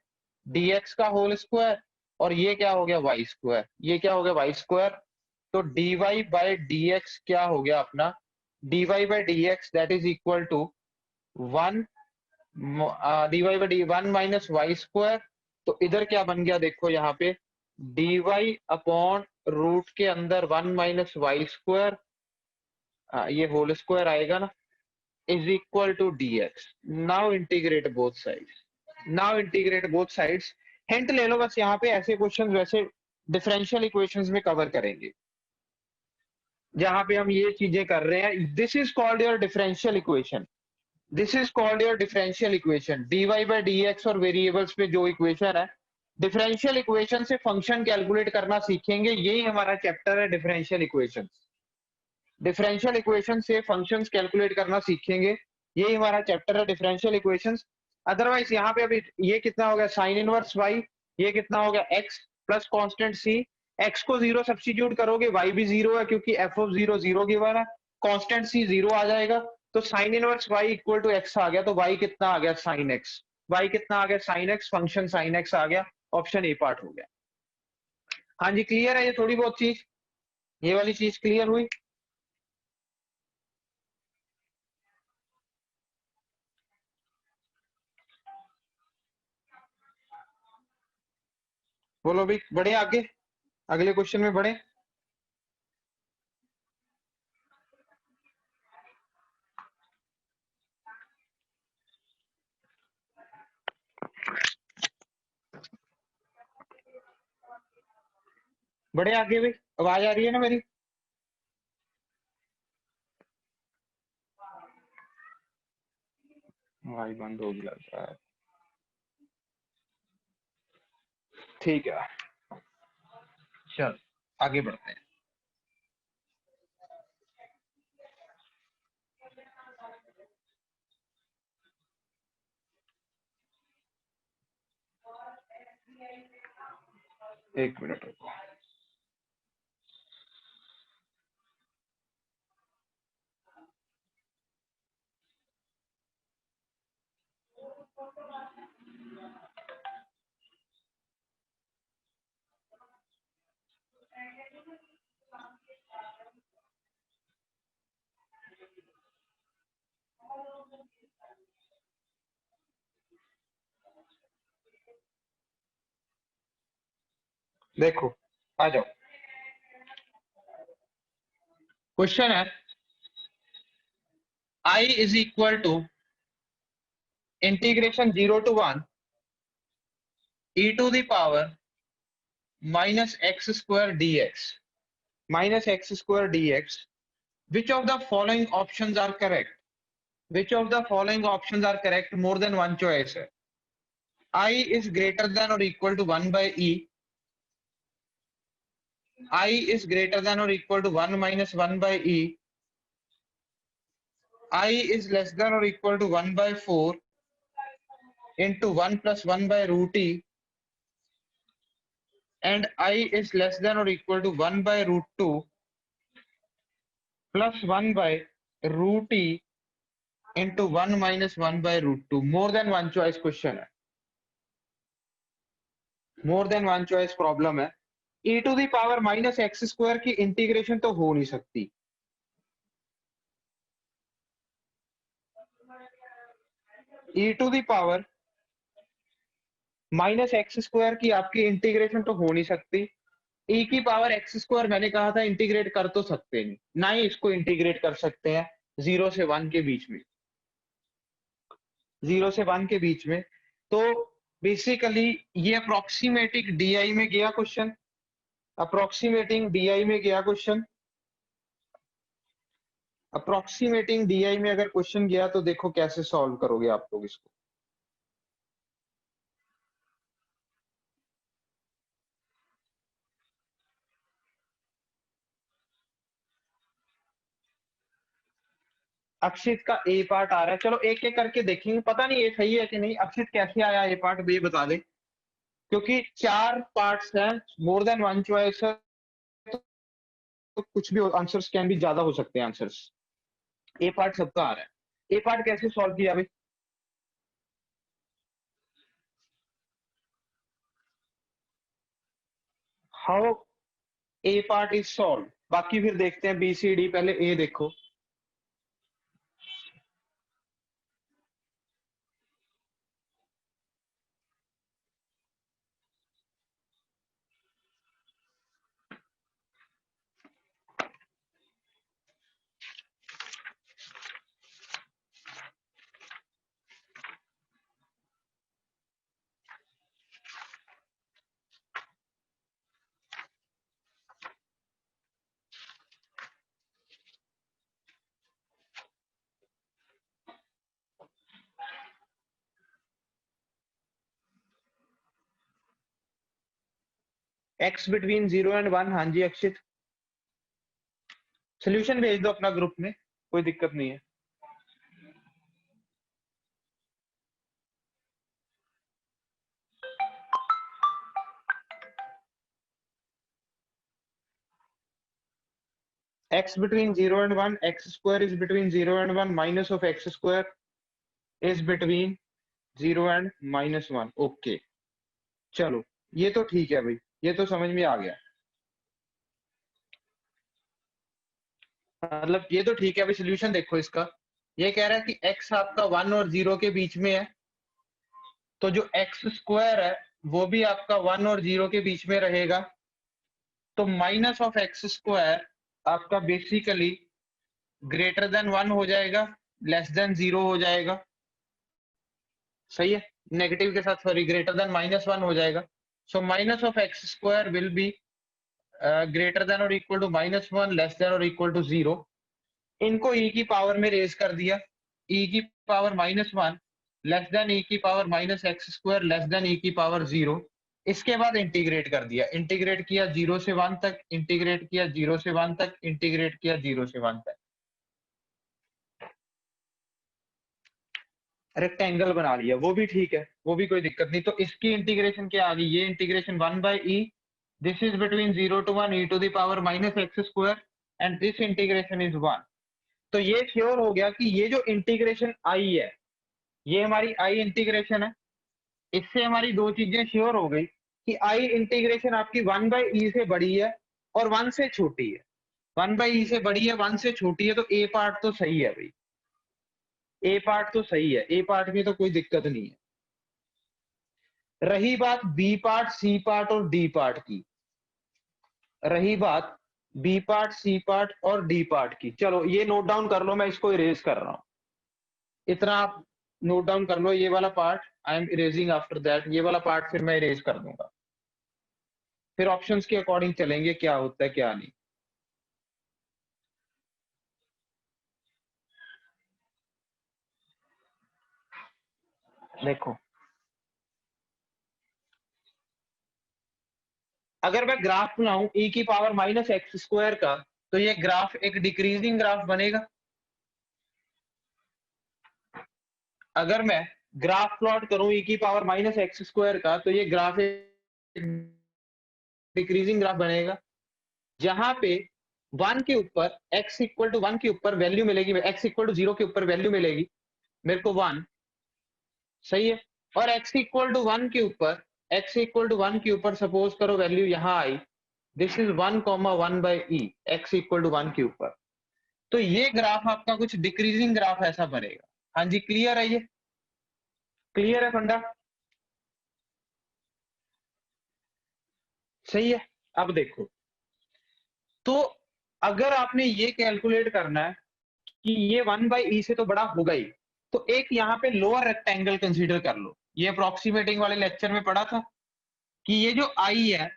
d x का होल स्क्वायर, और ये क्या हो गया वाई स्क्वायर, ये क्या हो गया वाई स्क्वायर। तो d y by d x क्या हो गया अपना, d y by d x that is equal to 1 d y by d 1 minus y square. तो इधर क्या बन गया देखो यहाँ पे, डी वाई अपॉन रूट के अंदर 1 माइनस वाई स्क्वायर, ये होल स्क्वायर आएगा ना, is equal to d x. Now integrate both sides, now integrate both sides. Hint ले लो बस, यहाँ पे ऐसे क्वेश्चंस वैसे डिफरेंशियल इक्वेशंस में कवर करेंगे जहां पे हम ये चीजें कर रहे हैं। This is called your differential equation, this is called your differential equation, d y by d x और वेरिएबल्स पे जो इक्वेशन है, डिफरेंशियल इक्वेशन से फंक्शन कैलकुलेट करना सीखेंगे, यही हमारा चैप्टर है डिफरेंशियल इक्वेशन। डिफरेंशियल इक्वेशन से फंक्शंस कैलकुलेट करना सीखेंगे, यही हमारा चैप्टर है डिफरेंशियल इक्वेशंस। अदरवाइज यहाँ पे अभी ये कितना हो गया साइन इनवर्स वाई, ये कितना हो गया x plus constant C, x को जीरो सब्स्टिट्यूट करोगे वाई भी जीरो है क्योंकि f of zero zero given है, कांस्टेंट सी जीरो आ जाएगा, तो sine inverse y equal to x आ गया, तो वाई कितना आ गया साइन एक्स, वाई कितना आ गया sine x, function sine x आ गया, ऑप्शन ए पार्ट हो गया। हाँ जी क्लियर है ये थोड़ी बहुत चीज, ये वाली चीज क्लियर हुई। बोलो भाई बढ़े आगे, अगले क्वेश्चन में बढ़े। बढ़े आगे भाई, आवाज आ रही है ना मेरी। आवाज बंद होगी लगता है, ठीक है चल आगे बढ़ते हैं। एक मिनट रुको, देखो आ जाओ, क्वेश्चन है I is equal to integration 0 to 1 e to the power minus x square d x, minus x square d x, which of the following options are correct, which of the following options are correct, more than one choice है। I is greater than or equal to 1 by e, I is greater than or equal to 1 minus 1 by e, I is less than or equal to 1 by 4 into 1 plus 1 by root e, and I is less than or equal to 1 by root 2 plus 1 by root e into 1 minus 1/√2 more than one choice question है, more than one choice problem है। e to the power minus x square की इंटीग्रेशन तो हो नहीं सकती, e to the power minus x square की आपकी इंटीग्रेशन तो हो नहीं सकती। e की पावर एक्स स्क्वायर मैंने कहा था इंटीग्रेट कर तो सकते नहीं, ना ही इसको इंटीग्रेट कर सकते हैं 0 से 1 के बीच में, 0 से 1 के बीच में। तो बेसिकली ये अप्रोक्सीमेटिंग डी में गया क्वेश्चन, अप्रोक्सीमेटिंग डी में गया क्वेश्चन, अप्रोक्सीमेटिंग डी में अगर क्वेश्चन गया तो देखो कैसे सॉल्व करोगे आप लोग इसको। अक्षित का ए पार्ट आ रहा है, चलो एक एक करके देखेंगे, पता नहीं ये सही है कि नहीं। अक्षित कैसे आया ए पार्ट ये बता दे, क्योंकि 4 पार्ट्स हैं, मोर देन वन चॉइस है, तो कुछ भी आंसर्स कैन भी ज्यादा हो सकते हैं आंसर्स। ए पार्ट सबका आ रहा है, ए पार्ट कैसे सॉल्व किया भाई? How a part is solve, बाकी फिर देखते हैं बी सी डी, पहले ए देखो। एक्स बिटवीन 0 एंड 1, हाँ जी अक्षित, सोल्यूशन भेज दो अपना ग्रुप में, कोई दिक्कत नहीं है। x between 0 and 1, x square is between 0 and 1, minus of x square is between 0 and -1। Okay चलो, ये तो ठीक है भाई, ये तो समझ में आ गया, मतलब ये तो ठीक है भाई। सोल्यूशन देखो इसका, ये कह रहा है कि x आपका 1 और 0 के बीच में है, तो जो x स्क्वायर है वो भी आपका 1 और 0 के बीच में रहेगा, तो माइनस ऑफ एक्स स्क्वायर आपका बेसिकली ग्रेटर देन 1 हो जाएगा, लेस देन 0 हो जाएगा, सही है, नेगेटिव के साथ सॉरी ग्रेटर देन -1 हो जाएगा। So minus of x square will be greater than और इक्वल टू -1, लेस देन और इक्वल टू 0। इनको e की पावर में रेज कर दिया, e की पावर -1 लेस देन e की power minus x square less than e की पावर 0। इसके बाद इंटीग्रेट कर दिया, इंटीग्रेट किया 0 से 1 तक, इंटीग्रेट किया 0 से 1 तक, इंटीग्रेट किया 0 से 1 तक, रेक्टेंगल बना लिया, वो भी ठीक है, वो भी कोई दिक्कत नहीं। तो इसकी इंटीग्रेशन क्या आ गई, ये integration 1/e, this is between 0 to 1 e to the power minus x square and this integration is 1। तो ये श्योर हो गया कि ये जो इंटीग्रेशन आई है ये हमारी आई इंटीग्रेशन है। इससे हमारी दो चीजें श्योर हो गई कि आई इंटीग्रेशन आपकी 1/e से बड़ी है और 1 से छोटी है, 1/e से बड़ी है 1 से छोटी है, तो ए पार्ट तो सही है भाई, ए पार्ट तो सही है, ए पार्ट में तो कोई दिक्कत नहीं है। रही बात बी पार्ट, सी पार्ट और डी पार्ट की, रही बात बी पार्ट, सी पार्ट और डी पार्ट की, चलो ये नोट डाउन कर लो, मैं इसको इरेज कर रहा हूं, इतना आप नोट डाउन कर लो, ये वाला part I am erasing after that, ये वाला पार्ट फिर मैं इरेज कर दूंगा, फिर ऑप्शंस के अकॉर्डिंग चलेंगे क्या होता है क्या नहीं। देखो अगर मैं ग्राफ बनाऊं e की पावर माइनस एक्स स्क्वायर का, तो ये ग्राफ एक डिक्रीजिंग ग्राफ बनेगा। अगर मैं ग्राफ प्लॉट करूं e की पावर माइनस एक्स स्क्वायर का, तो ये ग्राफ एक डिक्रीजिंग ग्राफ बनेगा, जहां पे 1 के ऊपर x इक्वल टू 1 के ऊपर वैल्यू मिलेगी, x इक्वल टू 0 के ऊपर वैल्यू मिलेगी, मेरे को 1, सही है। और x इक्वल टू 1 के ऊपर, x इक्वल टू 1 के ऊपर सपोज करो वैल्यू यहाँ आई, this is 1, 1 by e, x equal to 1 के ऊपर। तो ये ग्राफ आपका कुछ डिक्रीजिंग ग्राफ ऐसा बनेगा। हाँ जी, क्लियर है, ये क्लियर है फंडा, सही है। अब देखो, तो अगर आपने ये कैलकुलेट करना है कि ये 1 बाई ई से तो बड़ा होगा ही, तो एक यहाँ पे लोअर रेक्टेंगल कंसीडर कर लो। ये अप्रोक्सीमेटिंग वाले लेक्चर में पढ़ा था कि ये जो आई है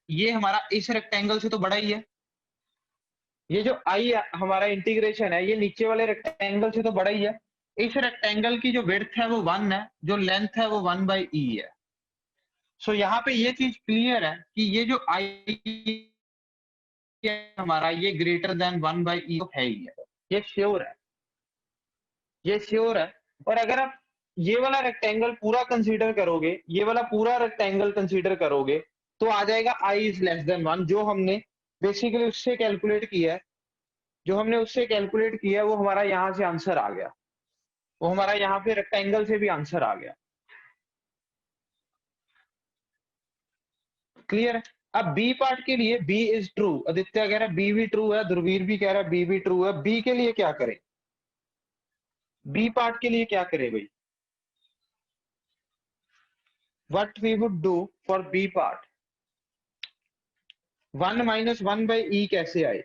ये हमारा इस रेक्टेंगल से तो बड़ा ही है। ये जो आई हमारा इंटीग्रेशन है ये नीचे वाले रेक्टेंगल से तो बड़ा ही है। इस रेक्टेंगल की जो विड्थ है वो 1 है, जो लेंथ है वो 1 बाई ई है। सो यहाँ पे ये चीज क्लियर है कि ये जो आई हमारा ये ग्रेटर देन 1 बाई ई है ही है, ये श्योर है, ये श्योर है। और अगर आप ये वाला रेक्टेंगल पूरा कंसीडर करोगे, ये वाला पूरा रेक्टेंगल कंसीडर करोगे, तो आ जाएगा आई इज लेस देन 1, जो हमने बेसिकली उससे कैलकुलेट किया है, जो हमने उससे कैलकुलेट किया है वो हमारा यहाँ से आंसर आ गया, वो हमारा यहाँ पे रेक्टेंगल से भी आंसर आ गया। क्लियर है। अब बी पार्ट के लिए बी इज ट्रू, आदित्य कह रहा है बी भी ट्रू है, ध्रुवीर भी कह रहा है बी भी ट्रू है। बी के लिए क्या करें, बी पार्ट के लिए क्या करें भाई, what we would do for B part, 1 minus 1 by e कैसे आए।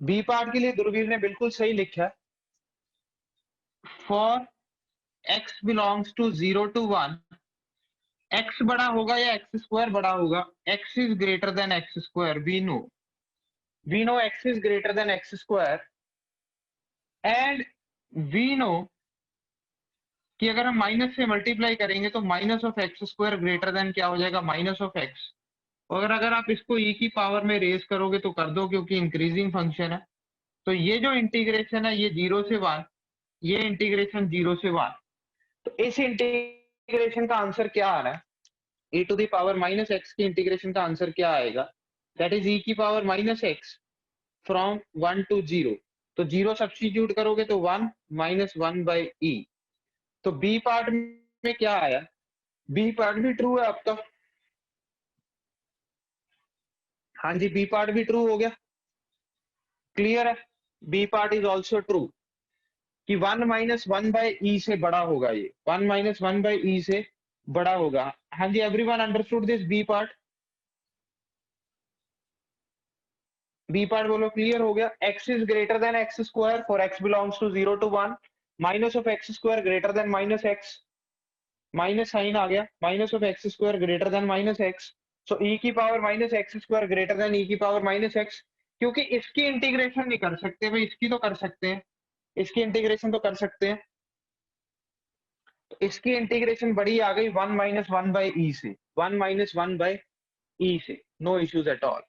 बी पार्ट के लिए ध्रुवीर ने बिल्कुल सही लिखा है, for x belongs to 0 to 1, x बड़ा होगा या एक्स स्क्वायर बड़ा होगा, x is greater than x square, we know x is greater than x square, and we know कि अगर हम माइनस से मल्टीप्लाई करेंगे तो minus of x square greater than क्या हो जाएगा, माइनस ऑफ एक्स। और अगर आप इसको ई की पावर में रेज करोगे तो कर दो, क्योंकि इंक्रीजिंग फंक्शन है। तो ये जो इंटीग्रेशन है ये 0 से 1, ये इंटीग्रेशन 0 से 1, तो इस इंटीग्रेशन का आंसर क्या आ रहा है, e to the power minus x की इंटीग्रेशन का आंसर क्या आएगा, दैट इज e की power minus x from 1 to 0। तो 0 सब्स्टिट्यूट करोगे तो 1 माइनस 1 बाई ई। तो बी पार्ट में क्या आया, बी पार्ट भी ट्रू है आपका, हाँ जी बी पार्ट भी ट्रू हो गया, क्लियर है। B part is also true कि 1 माइनस 1 बाई ई से बड़ा होगा, ये 1 माइनस 1 बाई ई से बड़ा होगा। हाँ जी, everyone understood this B part, B part बोलो क्लियर हो गया। X is greater than x square for x belongs to 0 to 1, minus of x square greater than minus x, minus sign आ गया, minus of x square greater than minus x. So e की power minus x square greater than e की पावर माइनस एक्स। क्योंकि इसकी इंटीग्रेशन नहीं कर सकते भाई, इसकी तो कर सकते हैं, इसकी इंटीग्रेशन तो कर सकते हैं। तो इसकी इंटीग्रेशन बड़ी आ गई 1 माइनस 1 बाई ई से, 1 माइनस 1 बाई ई से, no issues at all.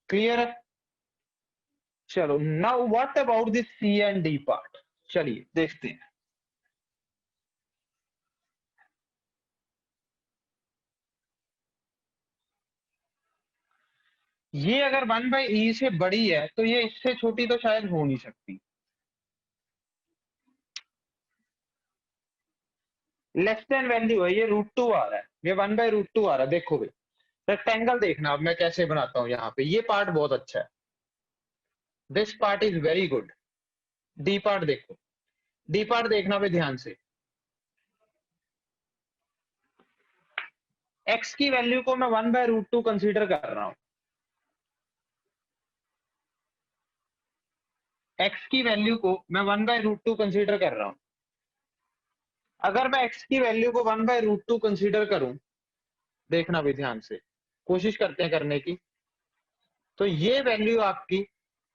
Clear है। चलो now what about this C and D part, चलिए देखते हैं। ये अगर 1 बाई ई से बड़ी है तो ये इससे छोटी तो शायद हो नहीं सकती, लेस देन वैल्यू है, ये √2 आ रहा है, ये 1 बाई √2 आ रहा है। देखो भाई रेक्टेंगल देखना, अब मैं कैसे बनाता हूं, यहाँ पे ये पार्ट बहुत अच्छा है, this part is very good. D part देखो, डी पार्ट देखना भाई ध्यान से, एक्स की वैल्यू को मैं 1 बाई √2 कंसीडर कर रहा हूं, एक्स की वैल्यू को मैं 1 बाई √2 कंसीडर कर रहा हूं। अगर मैं एक्स की वैल्यू को 1 बाई √2 कंसीडर करूं, देखना भी ध्यान से, कोशिश करते हैं करने की। तो ये वैल्यू आपकी,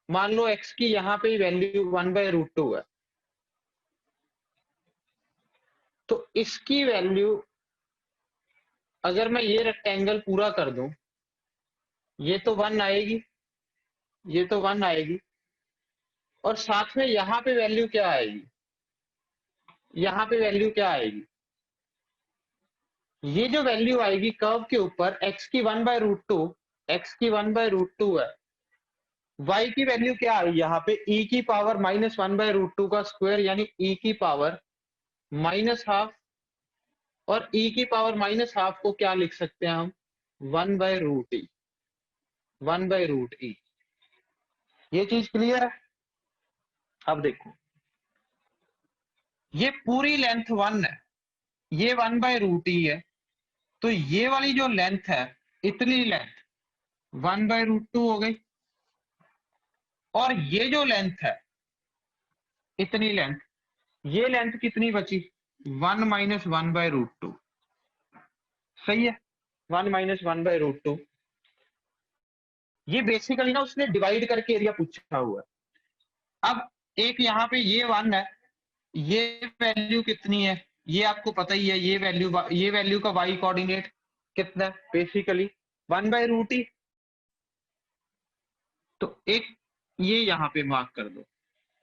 मान लो एक्स की यहाँ पे वैल्यू 1 बाई √2 है, तो इसकी वैल्यू अगर मैं ये रेक्टेंगल पूरा कर दूं, ये तो 1 आएगी, ये तो 1 आएगी, और साथ में यहाँ पे वैल्यू क्या आएगी, यहाँ पे वैल्यू क्या आएगी, ये जो वैल्यू आएगी कर्व के ऊपर x की 1/√2, x की 1/√2 है, y की वैल्यू क्या आई यहाँ पे e की पावर -1/√2 का स्क्वायर, यानी e की पावर -12, और e की पावर -12 को क्या लिख सकते हैं हम, 1/√e, 1/√e। ये चीज क्लियर है? अब देखो, ये पूरी लेंथ 1 है, ये 1/√e है, तो ये वाली जो लेंथ है, इतनी लेंथ 1/√2 हो गई, और ये जो लेंथ है, इतनी लेंथ, ये लेंथ कितनी बची, 1 - 1/√2। सही है, 1 - 1/√2। ये बेसिकली ना उसने डिवाइड करके एरिया पूछा हुआ है। अब एक यहाँ पे ये 1 है, ये वैल्यू कितनी है, ये आपको पता ही है, ये वैल्यू का y कोऑर्डिनेट कितना है, बेसिकली 1/√e। तो एक ये यहाँ पे मार्क कर दो,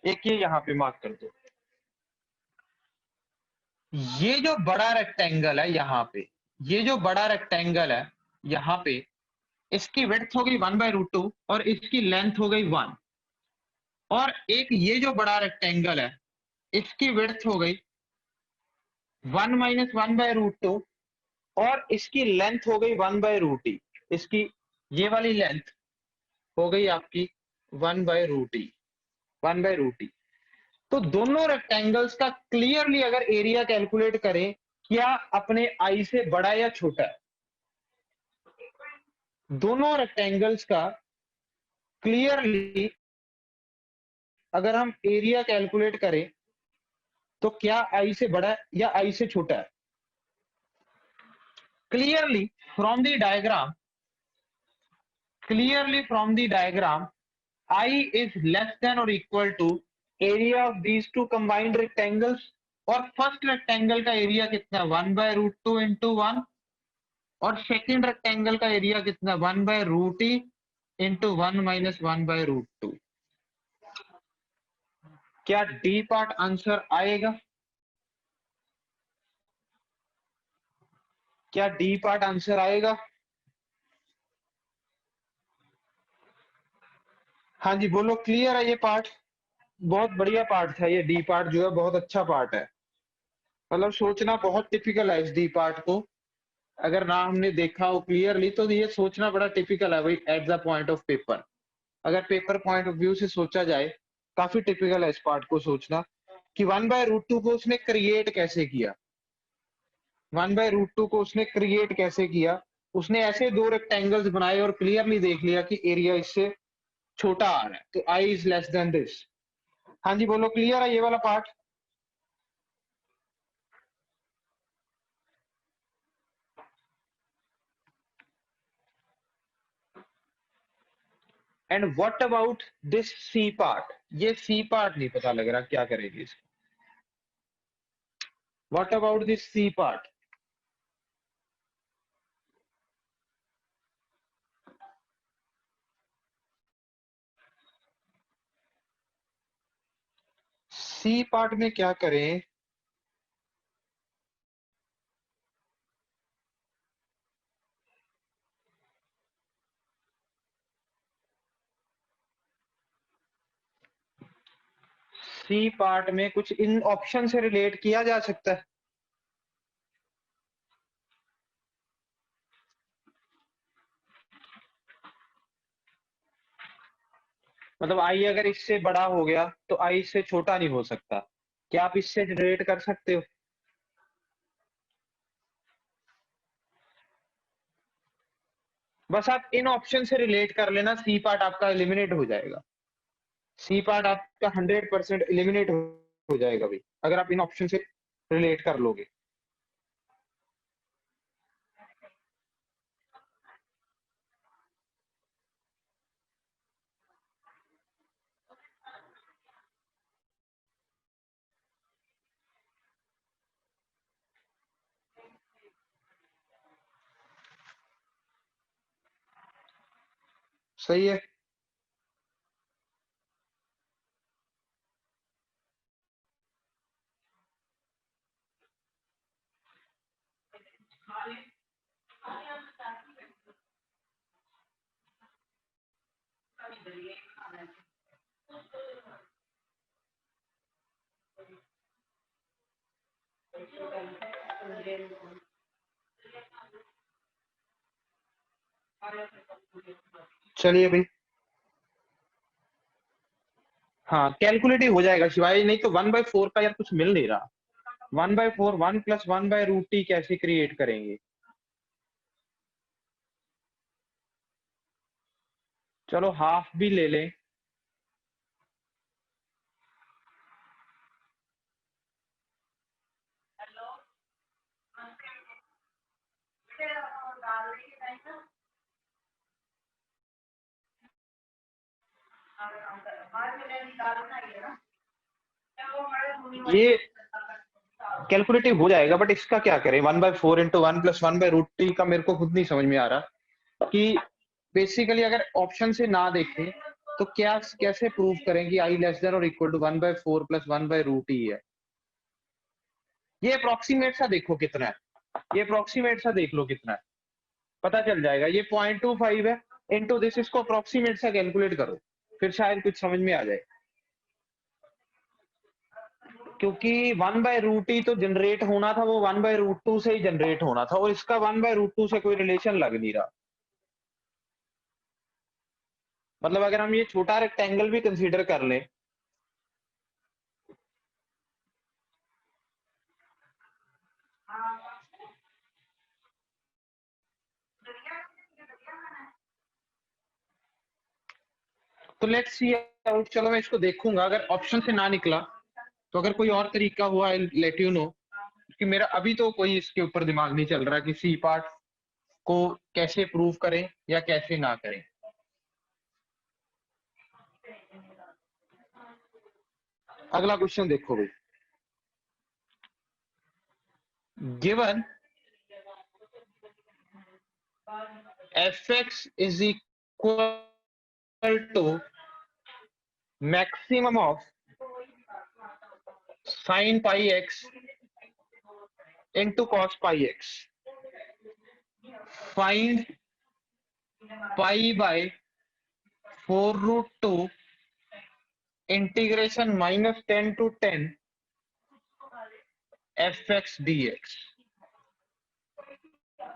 एक ये यहाँ पे मार्क कर दो। ये जो बड़ा रेक्टेंगल है यहाँ पे, ये जो बड़ा रेक्टेंगल है यहाँ पे, इसकी विड्थ हो गई 1/√2 और इसकी लेंथ हो गई 1, और एक ये जो बड़ा रेक्टेंगल है, इसकी विड्थ हो गई 1 - 1/√2 और इसकी लेंथ हो गई 1/√e। इसकी ये वाली लेंथ हो गई आपकी 1/√e, 1/√e। तो दोनों रेक्टेंगल्स का क्लियरली अगर एरिया कैलकुलेट करें, क्या अपने आई से बड़ा या छोटा है, दोनों रेक्टेंगल्स का क्लियरली अगर हम एरिया कैलकुलेट करें, तो क्या आई से बड़ा है या आई से छोटा है। Clearly from the diagram, clearly from the diagram, I is less than or equal to area of these two combined rectangles, और फर्स्ट रेक्टेंगल का एरिया कितना, 1/√2 इंटू 1, और सेकेंड रेक्टेंगल का एरिया कितना, 1/√e इंटू 1 - 1/√2। क्या डी पार्ट आंसर आएगा, क्या डी पार्ट आंसर आएगा? हाँ जी बोलो, क्लियर है ये पार्ट? बहुत बढ़िया पार्ट था ये, डी पार्ट जो है बहुत अच्छा पार्ट है, मतलब सोचना बहुत टिपिकल है इस डी पार्ट को, अगर ना हमने देखा हो क्लियरली तो ये सोचना बड़ा टिपिकल है भाई, at the point of paper, अगर पेपर पॉइंट ऑफ व्यू से सोचा जाए, काफी टिपिकल है इस पार्ट को सोचना कि 1/√2 को उसने क्रिएट कैसे किया, 1/√2 को उसने क्रिएट कैसे किया, उसने ऐसे दो रेक्टेंगल्स बनाए और क्लियरली देख लिया कि एरिया इससे छोटा आ रहा है, तो I is less than this. हाँ जी बोलो, क्लियर है ये वाला part? And what about this C part, ये सी पार्ट नहीं पता लग रहा क्या करेगी इसको, what about this C part? C part में क्या करें, सी पार्ट में कुछ इन ऑप्शन से रिलेट किया जा सकता है, मतलब आई अगर इससे बड़ा हो गया तो आई इससे छोटा नहीं हो सकता, क्या आप इससे रिलेट कर सकते हो? बस आप इन ऑप्शन से रिलेट कर लेना, सी पार्ट आपका एलिमिनेट हो जाएगा, सी पार्ट आपका 100% एलिमिनेट हो जाएगा भाई, अगर आप इन ऑप्शन से रिलेट कर लोगे। सही है। चलिए भाई, हाँ कैलकुलेट ही हो जाएगा शिवाय, नहीं तो 1/4 का यार कुछ मिल नहीं रहा। 1/4, 1 + 1/√t कैसे क्रिएट करेंगे? चलो हाफ भी ले लें। ये कैलकुलेटिव हो जाएगा, बट इसका क्या करें? 1/4 इंटू 1 + 1/√t का मेरे को खुद नहीं समझ में आ रहा कि बेसिकली अगर ऑप्शन से ना देखें तो क्या कैसे प्रूव करें कि i लेस देन और इक्वल टू 1/4 + 1/√t है। ये अप्रोक्सीमेट सा देखो कितना है, ये अप्रोक्सीमेट सा देख लो कितना है, पता चल जाएगा। ये 0.25 है इंटू दिस, इसको अप्रोक्सीमेट सा कैलकुलेट करो, फिर शायद कुछ समझ में आ जाए। क्योंकि 1/√t तो जनरेट होना था, वो 1/√2 से ही जनरेट होना था, और इसका 1/√2 से कोई रिलेशन लग नहीं रहा। मतलब अगर हम ये छोटा रेक्टेंगल भी कंसीडर कर लें, तो लेट्स सी आउट। चलो मैं इसको देखूंगा, अगर ऑप्शन से ना निकला तो अगर कोई और तरीका हुआ आई लेट यू नो। कि मेरा अभी तो कोई इसके ऊपर दिमाग नहीं चल रहा कि सी पार्ट को कैसे प्रूव करें या कैसे ना करें। अगला क्वेश्चन देखो भाई। Given fx is equal to maximum of sin pi x into cos pi x, find pi by 4√2 integration -10 to 10 fx dx.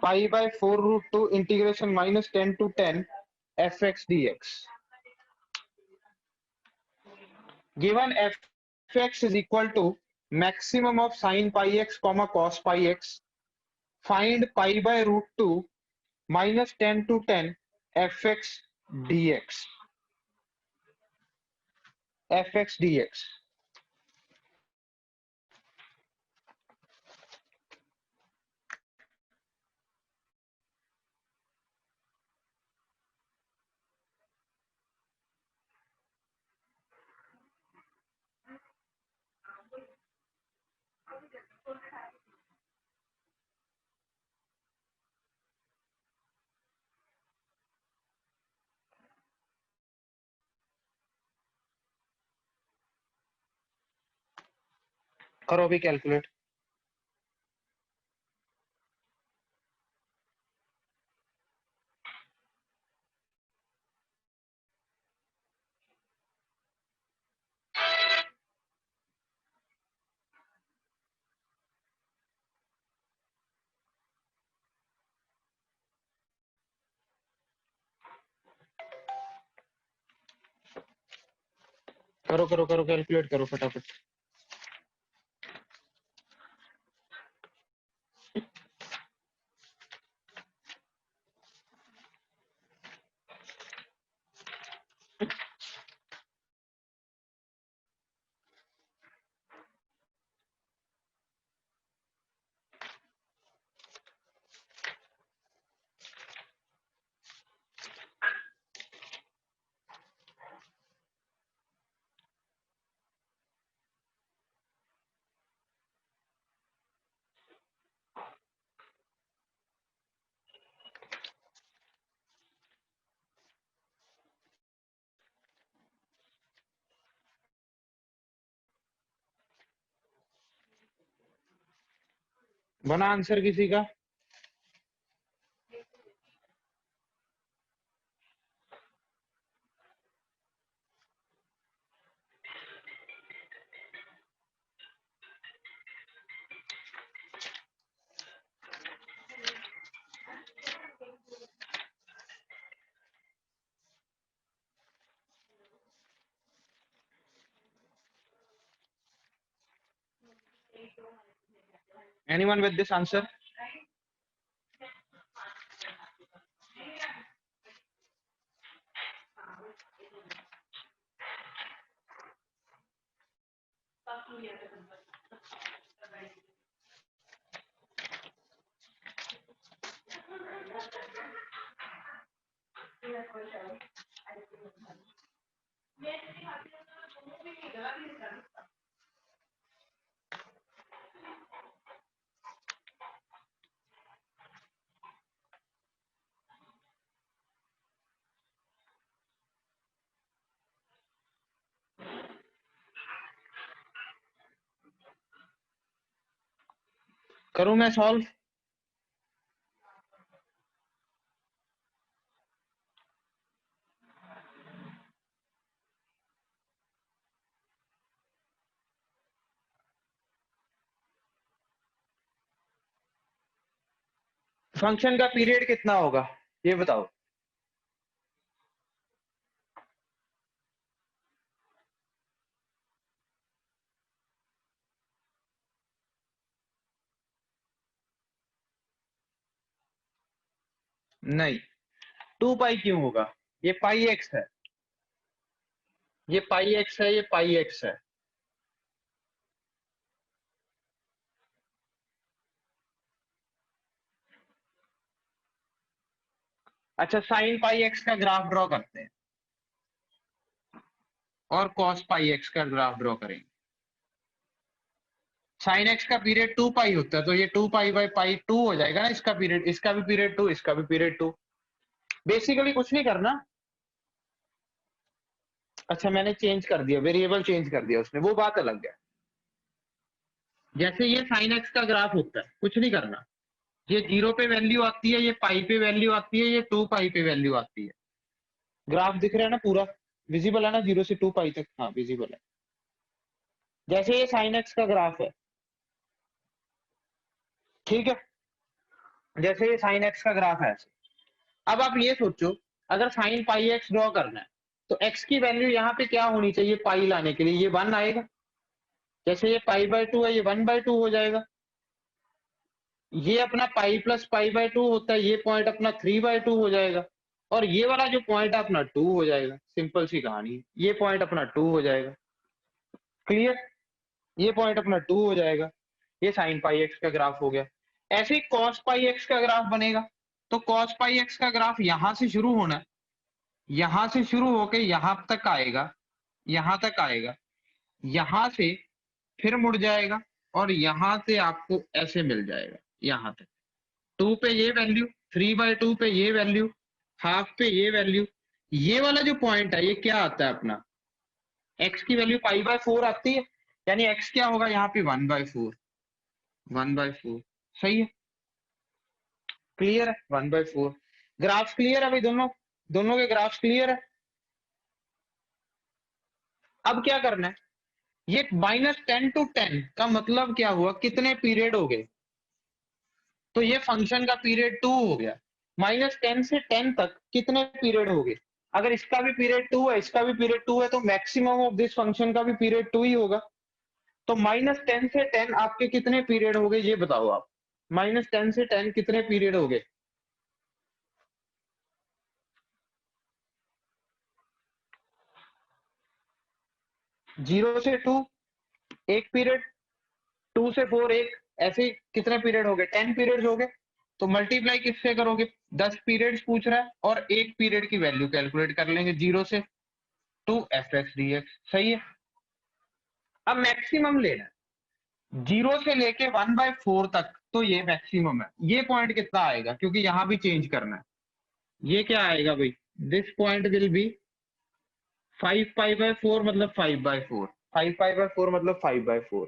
Pi by 4√2 integration -10 to 10 fx dx. Given fx is equal to maximum of sin pi x comma cos pi x, find pi by √2 -10 to 10 fx dx. fx dx. करो अभी कैलकुलेट। करो करो करो कैलकुलेट करो फटाफट। बना आंसर किसी का? Anyone with this answer? करूं मैं सॉल्व? फंक्शन का पीरियड कितना होगा ये बताओ? नहीं, 2 पाई क्यों होगा? ये पाई एक्स है, ये पाई एक्स है, ये पाई एक्स है। अच्छा, साइन पाई एक्स का ग्राफ ड्रॉ करते हैं और कॉस पाई एक्स का ग्राफ ड्रॉ करेंगे। साइन एक्स का पीरियड 2 पाई होता है, तो ये 2 पाई बाई पाई 2 हो जाएगा ना इसका पीरियड, इसका भी पीरियड 2, इसका भी पीरियड 2। बेसिकली कुछ नहीं करना। अच्छा, मैंने चेंज कर दिया, वेरिएबल चेंज कर दिया उसने, वो बात अलग है। जैसे ये साइन एक्स का ग्राफ होता है, कुछ नहीं करना। ये 0 पे वैल्यू आती है, ये पाई पे वैल्यू आती है, ये 2 पाई पे वैल्यू आती है। ग्राफ दिख रहा है ना पूरा? विजिबल है ना 0 से 2 पाई तक? हाँ विजिबल है। जैसे ये साइन एक्स का ग्राफ है, ठीक है, जैसे ये साइन एक्स का ग्राफ है ऐसे। अब आप ये सोचो, अगर साइन पाई एक्स ड्रॉ करना है तो एक्स की वैल्यू यहाँ पे क्या होनी चाहिए पाई लाने के लिए? ये 1 आएगा। जैसे ये पाई बाय 2 है, ये 1/2 हो जाएगा। ये अपना पाई प्लस पाई बाय 2 होता है, ये पॉइंट अपना 3/2 हो जाएगा। और ये वाला जो पॉइंट है अपना 2 हो जाएगा। सिंपल सी कहानी है, ये पॉइंट अपना 2 हो जाएगा। क्लियर? ये पॉइंट अपना 2 हो जाएगा। ये साइन पाई एक्स का ग्राफ हो गया। ऐसे ही कॉस पाई एक्स का ग्राफ बनेगा। तो कॉस पाई एक्स का ग्राफ यहां से शुरू होना है, यहां से शुरू होके यहां तक आएगा, यहां तक आएगा, यहां से फिर मुड़ जाएगा और यहां से आपको ऐसे मिल जाएगा यहां तक। 2 पे ये वैल्यू, 3/2 पे ये वैल्यू, हाफ पे ये वैल्यू। ये वाला जो पॉइंट है ये क्या आता है अपना? एक्स की वैल्यू पाई/4 आती है, यानी एक्स क्या होगा यहाँ पे? 1/4। 1/4 सही है। क्लियर है? 1/4। ग्राफ क्लियर है भाई? दोनों दोनों के ग्राफ क्लियर है। अब क्या करना है, ये -10 to 10 का मतलब क्या हुआ? कितने पीरियड हो गए? तो ये फंक्शन का पीरियड 2 हो गया। -10 से 10 तक कितने पीरियड हो गए? अगर इसका भी पीरियड 2 है, इसका भी पीरियड 2 है, तो मैक्सिमम ऑफ दिस फंक्शन का भी पीरियड 2 ही होगा। तो -10 से 10 आपके कितने पीरियड हो गए ये बताओ आप? -10 से 10 कितने पीरियड हो गए? 0 से 2 एक पीरियड, 2 से 4 एक, ऐसे कितने पीरियड हो गए? 10 पीरियड हो गए। तो मल्टीप्लाई किससे करोगे? 10 पीरियड्स पूछ रहा है और एक पीरियड की वैल्यू कैलकुलेट कर लेंगे, 0 से 2 एफ एक्स डी एक्स। सही है। अब मैक्सिमम लेना है 0 से लेके 1/4 तक, तो ये मैक्सिमम है। ये पॉइंट कितना आएगा? क्योंकि यहां भी चेंज करना है। ये क्या आएगा भाई? दिस पॉइंट विल बी 5π/4 मतलब 5/4, 5π/4 मतलब 5/4।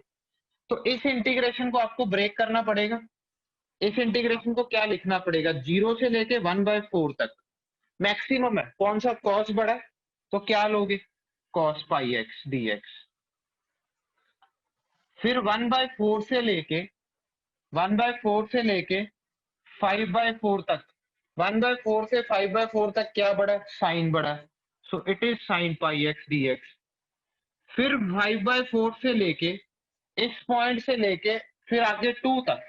तो इस इंटीग्रेशन को आपको ब्रेक करना पड़ेगा। इस इंटीग्रेशन को क्या लिखना पड़ेगा, 0 से लेके 1/4 तक मैक्सिमम है, कौन सा कॉस बड़ा है, तो क्या लोगे, cos pi x D x. फिर 1/4 से लेके 5/4 तक, 1/4 से 5/4 तक क्या बड़ा है, साइन बड़ा है, so it is sine pi x D x. फिर 5/4 से लेके इस पॉइंट से लेके फिर आगे 2 तक,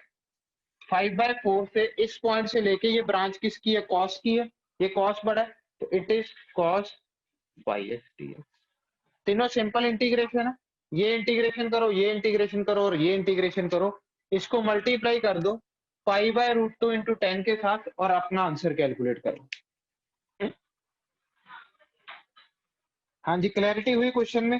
5/4 से इस पॉइंट से लेके ये ब्रांच किसकी है, कॉस की है, ये कॉस बड़ा है, तो it is cos pi x D x. तीनों सिंपल इंटीग्रेशन है, ये इंटीग्रेशन करो, ये इंटीग्रेशन करो और ये इंटीग्रेशन करो, इसको मल्टीप्लाई कर दो पाई/√2 इंटू 10 के साथ और अपना आंसर कैलकुलेट करो। हाँ जी, क्लैरिटी हुई क्वेश्चन में।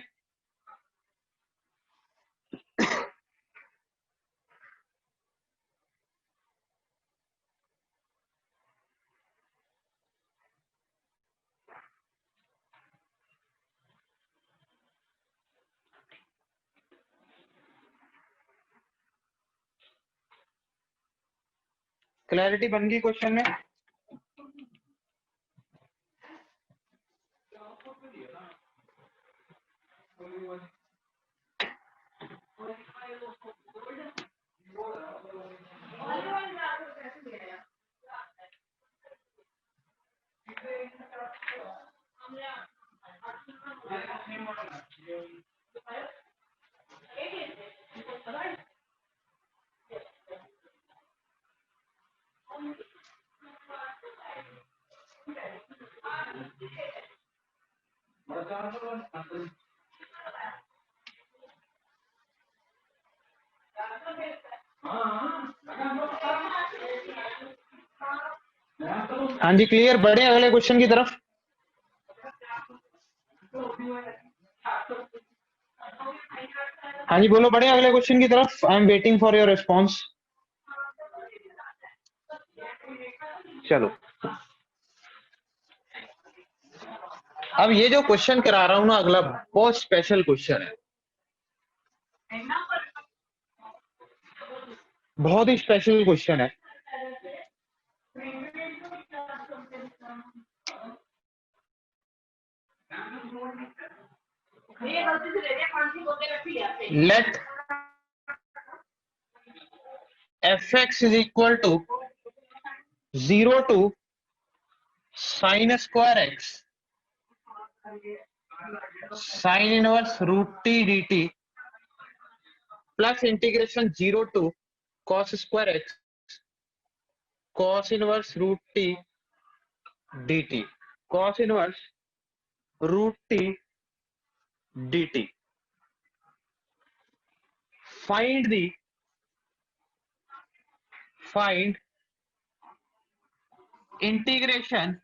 क्लैरिटी बन गई क्वेश्चन में। हाँ जी, क्लियर, बढ़े अगले क्वेश्चन की तरफ। हाँ जी बोलो, बढ़े अगले क्वेश्चन की तरफ, I am waiting for your response. चलो, अब ये जो क्वेश्चन करा रहा हूं ना अगला, बहुत स्पेशल क्वेश्चन है, बहुत ही स्पेशल क्वेश्चन है। Let fx is equal to 0 to sin square x sin inverse root t dt plus integration 0 to cos square x cos inverse root t dt, cos inverse root t dt. Find integration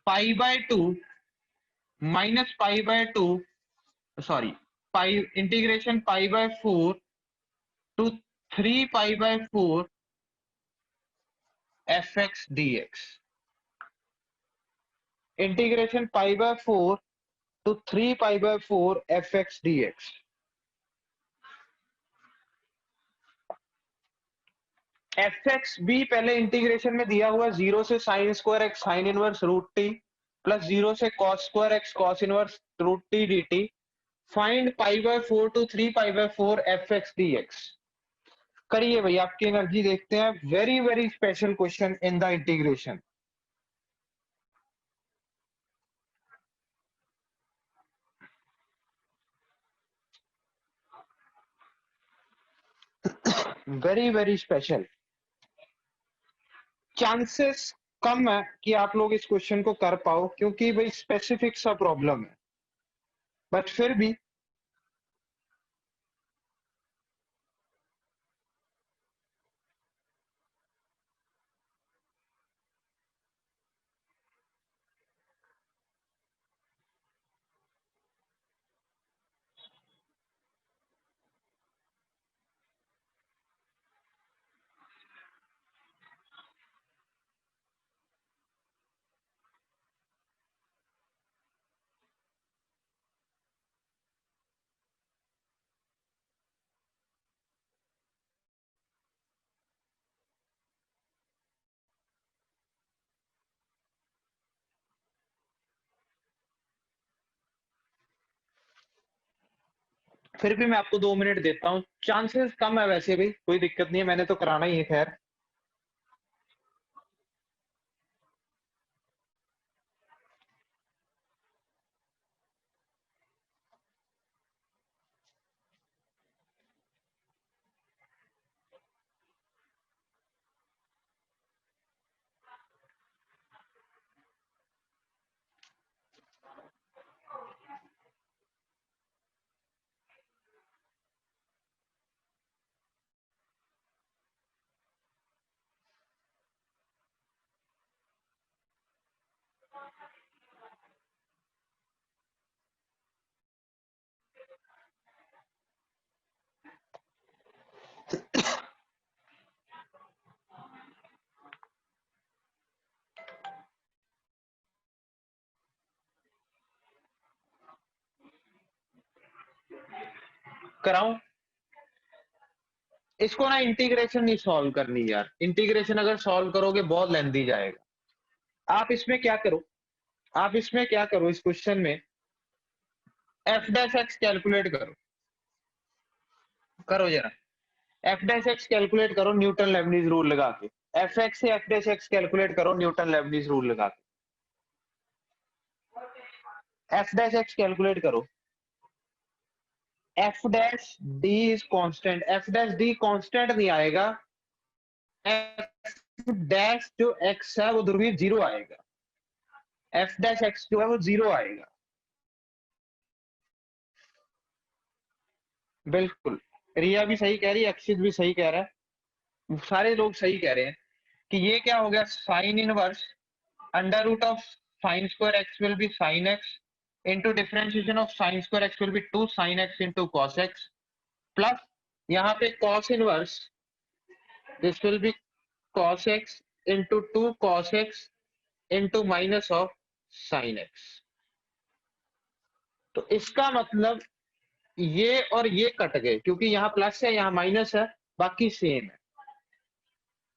pi/2 minus pi/2, sorry, pi integration pi/4 to 3 pi/4 fx dx, integration pi/4 to 3 pi/4 fx dx। fx भी पहले इंटीग्रेशन में दिया हुआ, 0 से sine square x sine inverse root t plus 0 से cos square x cos inverse root t d t. Find pi/4 to 3 pi/4 fx dx। करिए भाई, आपकी एनर्जी देखते हैं, very very special question in the integration. Very very special. Chances कम है कि आप लोग इस क्वेश्चन को कर पाओ, क्योंकि भाई स्पेसिफिक सा प्रॉब्लम है, बट फिर भी फिर भी मैं आपको 2 मिनट देता हूँ, चांसेस कम है वैसे भी, कोई दिक्कत नहीं है, मैंने तो कराना ही है खैर। कराऊं? इसको ना इंटीग्रेशन नहीं सॉल्व करनी यार, इंटीग्रेशन अगर सॉल्व करोगे बहुत लेंथी जाएगा। आप इसमें क्या करो, आप इसमें क्या करो, इस क्वेश्चन में एफ डैश एक्स कैलकुलेट करो, करो जरा। एफ डैश एक्स कैलकुलेट करो न्यूटन लेबनीज रूल लगा के, एफ एक्स से एफ डैश एक्स कैलकुलेट करो न्यूटन लेबनीज रूल लगा के, एफ डैश एक्स कैलकुलेट करो। F dash D is constant, F dash D constant नहीं आएगा, एफ डैश जो एक्स है वो ध्रुवीय जीरो आएगा, एफ डैश एक्स जो है वो जीरो आएगा। बिल्कुल, रिया भी सही कह रही है, अक्षित भी सही कह रहा है, सारे लोग सही कह रहे हैं कि ये क्या हो गया, sine inverse under root of sine square x will be sine x into differentiation of sine square x will be 2 sine x into cos x, plus यहाँ पे cos inverse this will be cos x into 2 cos x into minus of sin x। तो इसका मतलब ये और ये कट गए क्योंकि यहाँ प्लस है यहाँ माइनस है, बाकी सेम है।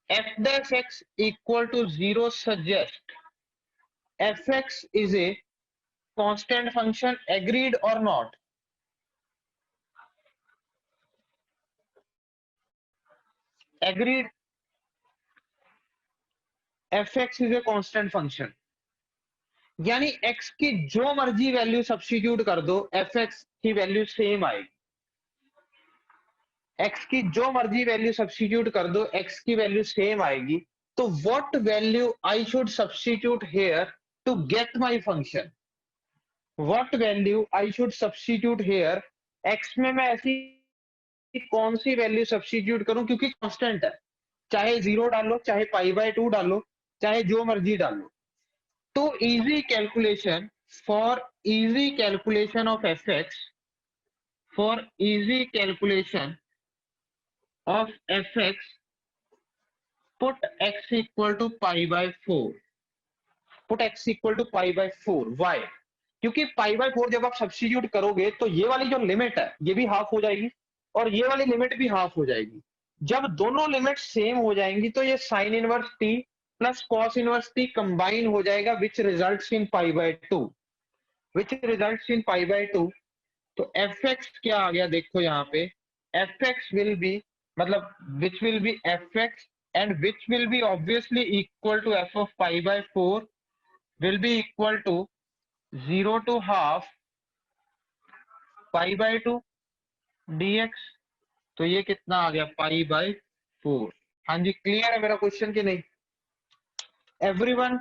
F dash x equal to zero suggest f x is a constant function, agreed or not? Agreed, f x is a constant function, यानी x की जो मर्जी वैल्यू सब्स्टिट्यूट कर दो एफ एक्स की वैल्यू सेम आएगी, x की जो मर्जी वैल्यू सब्स्टिट्यूट कर दो x की वैल्यू सेम आएगी। तो what value I should substitute here to get my function, what value I should substitute here, x में मैं ऐसी कौन सी वैल्यू सब्स्टिट्यूट करूं क्योंकि कांस्टेंट है, चाहे 0 डालो चाहे पाई बाय 2 डालो चाहे जो मर्जी डालो। तो easy calculation, for easy calculation of F x, for easy calculation of fx put x equal to pi by 4, put x equal to pi by 4, why? क्योंकि पाई बाय 4 जब आप सब्स्टिट्यूट करोगे तो ये वाली जो लिमिट है ये भी हाफ हो जाएगी और ये वाली लिमिट भी हाफ हो जाएगी। जब दोनों लिमिट सेम हो जाएंगी तो ये sine inverse T plus cos inverse T combine हो जाएगा which results in pi by 2, which results in pi by 2। तो एफ एक्स क्या आ गया देखो यहाँ पे, एफ एक्स विल बी मतलब which will be F x and which will be obviously equal to f of pi by 4 will be equal to 0 to half pi by 2 dx। तो ये कितना आ गया पाई बाय 4। हाँ जी, क्लियर है मेरा क्वेश्चन कि नहीं? Everyone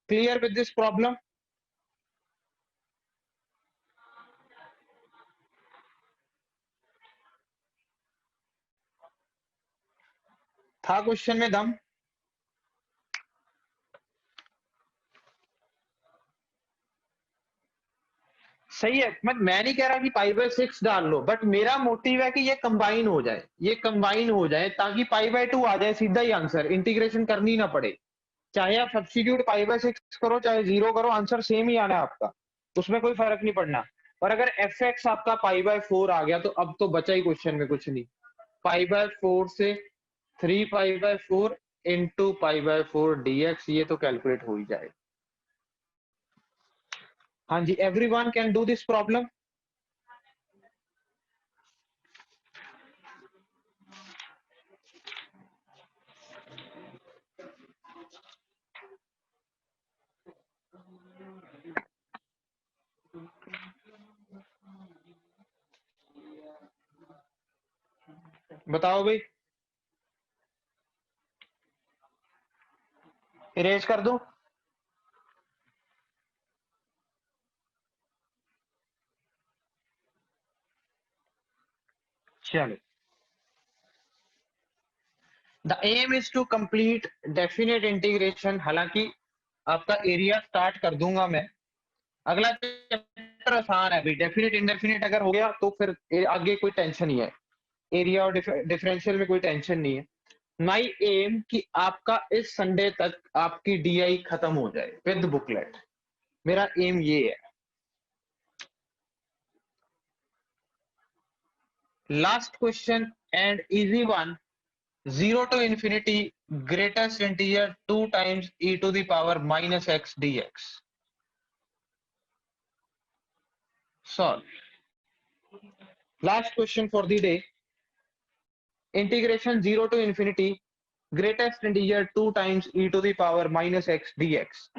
clear with this problem? था क्वेश्चन में दम? सही है, मैं नहीं कह रहा कि पाई बाय 6 डाल लो, बट मेरा मोटिव है कि ये कंबाइन हो जाए, ये कंबाइन हो जाए ताकि पाई बाय 2 आ जाए सीधा ही आंसर, इंटीग्रेशन करनी ना पड़े। चाहे आप सब्स्टिट्यूट पाई बाय 6 करो चाहे 0 करो, आंसर सेम ही आना है आपका, उसमें कोई फर्क नहीं पड़ना। और अगर एफ एक्स आपका पाई बाय 4 आ गया तो अब तो बचा ही क्वेश्चन में कुछ नहीं, पाई बाय 4 से 3 pi by 4 into pi by 4 dx, ये तो कैलकुलेट हो ही जाएगा। हाँ जी, everyone can do this problem? बताओ भाई, इरेज कर दूं? चलो, the aim is to complete definite integration. हालांकि आपका एरिया स्टार्ट कर दूंगा मैं। अगला चैप्टर आसान है भाई, डेफिनेट इंडेफिनेट अगर हो गया तो फिर आगे कोई टेंशन नहीं है। एरिया और डिफरेंशियल में कोई टेंशन नहीं है। माई एम कि आपका इस संडे तक आपकी डीआई खत्म हो जाए विद बुकलेट। मेरा एम ये है। Last question and easy one. 0 to infinity greatest integer 2 times e to the power minus x dx. Solve. Last question for the day. Integration 0 to infinity greatest integer 2 times e to the power minus x dx.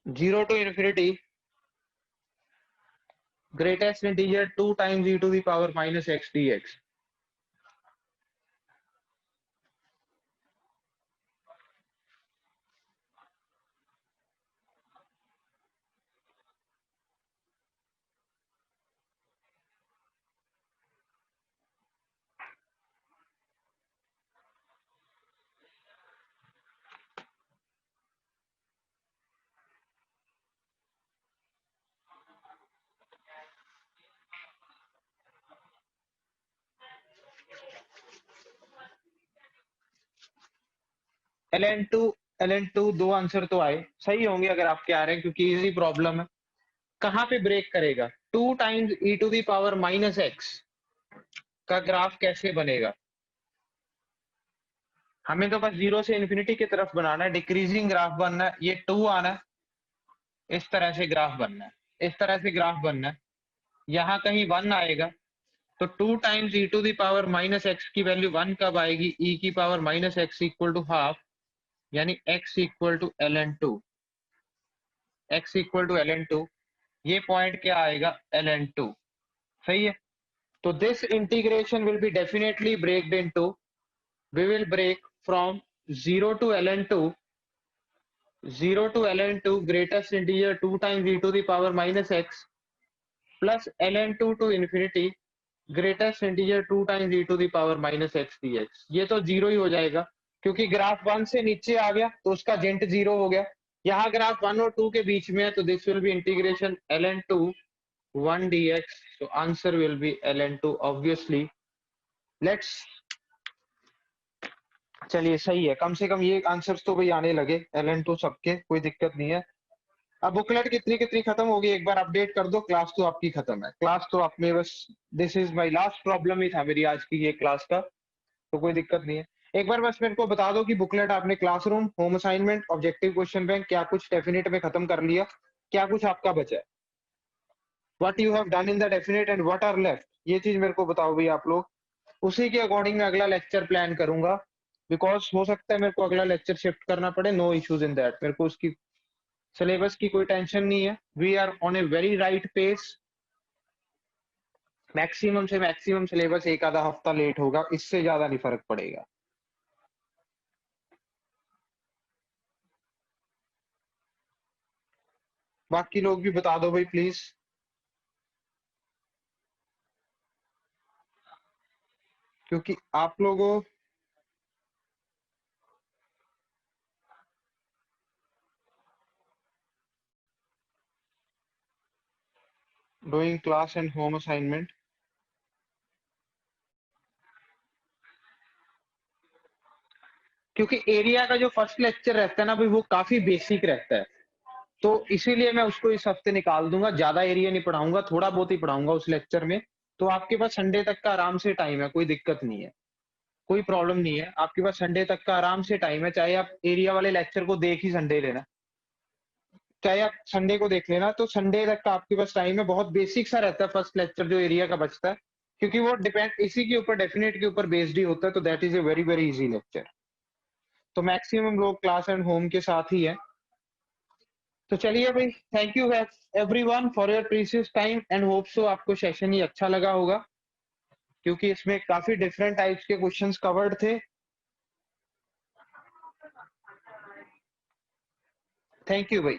Zero to infinity greatest integer 2 times e to the power minus x dx. ln2 दो आंसर तो आए, सही होंगे अगर आपके आ रहे हैं क्योंकि इजी प्रॉब्लम है। कहां पे ब्रेक करेगा? 2 times e to the power minus x का ग्राफ कैसे बनेगा? हमें तो बस 0 से इंफिनिटी की तरफ बनाना है, डिक्रीजिंग ग्राफ बनना है। ये 2 आना है, इस तरह से ग्राफ बनना है, इस तरह से ग्राफ बनना है। यहाँ कहीं 1 आएगा तो 2 times e to the power minus x की वैल्यू 1 कब आएगी? e की power minus x equal to half, यानी x equal to ln2। x equal to ln2, ये पॉइंट क्या आएगा? ln2। सही है। तो this integration will be definitely breaked into, we will break from 0 to ln2, 0 to ln2 greatest integer 2 times e to the power minus x plus ln2 to infinity greatest integer 2 times e to the power minus x dx। ये तो जीरो ही हो जाएगा क्योंकि ग्राफ 1 से नीचे आ गया तो उसका जेंट जीरो हो गया। यहाँ ग्राफ 1 और 2 के बीच में है तो this will B integration ln2 1 dx। so answer will be ln2 obviously। Let's, चलिए सही है, कम से कम ये आंसर्स तो भाई आने लगे ln2 सबके, कोई दिक्कत नहीं है। अब बुकलेट कितनी कितनी खत्म होगी एक बार अपडेट कर दो। क्लास तो आपकी खत्म है, क्लास तो आपने बस, this is my last problem ही था मेरी आज की ये क्लास का, तो कोई दिक्कत नहीं है। एक बार बस मेरे को बता दो कि बुकलेट आपने classroom, home assignment, objective question bank क्या कुछ डेफिनेट में खत्म कर लिया, क्या कुछ आपका बचा है? What you have done in the definite and what are left, ये चीज मेरे को बताओ भाई आप लोग। उसी के अकॉर्डिंग मैं अगला लेक्चर प्लान करूंगा, बिकॉज हो सकता है मेरे को अगला लेक्चर शिफ्ट करना पड़े। नो इश्यूज इन दैट, मेरे को उसकी सिलेबस की कोई टेंशन नहीं है। We are on a very right pace. Maximum से मैक्सिमम सिलेबस एक आधा हफ्ता लेट होगा, इससे ज्यादा नहीं फर्क पड़ेगा। बाकी लोग भी बता दो भाई प्लीज, क्योंकि आप लोगों doing class and home assignment, क्योंकि एरिया का जो फर्स्ट लेक्चर रहता है ना भाई वो काफी बेसिक रहता है, तो इसीलिए मैं उसको इस हफ्ते निकाल दूंगा। ज्यादा एरिया नहीं पढ़ाऊंगा, थोड़ा बहुत ही पढ़ाऊंगा उस लेक्चर में। तो आपके पास संडे तक का आराम से टाइम है, कोई दिक्कत नहीं है, कोई प्रॉब्लम नहीं है। आपके पास संडे तक का आराम से टाइम है, चाहे आप एरिया वाले लेक्चर को देख ही संडे लेना। चाहे आप संडे को देख लेना, तो संडे तक का आपके पास टाइम है, बहुत बेसिक सा रहता है फर्स्ट लेक्चर जो एरिया का बचता है, क्योंकि वो डिपेंड इसी के ऊपर डेफिनेट के ऊपर बेस्ड ही होता है, तो that is a very very easy lecture. तो मैक्सिमम लोग क्लास एंड होम के साथ ही है। तो चलिए भाई, thank you everyone for your precious time and hope so आपको सेशन ही अच्छा लगा होगा, क्योंकि इसमें काफी डिफरेंट टाइप्स के क्वेश्चंस कवर्ड थे। थैंक यू भाई।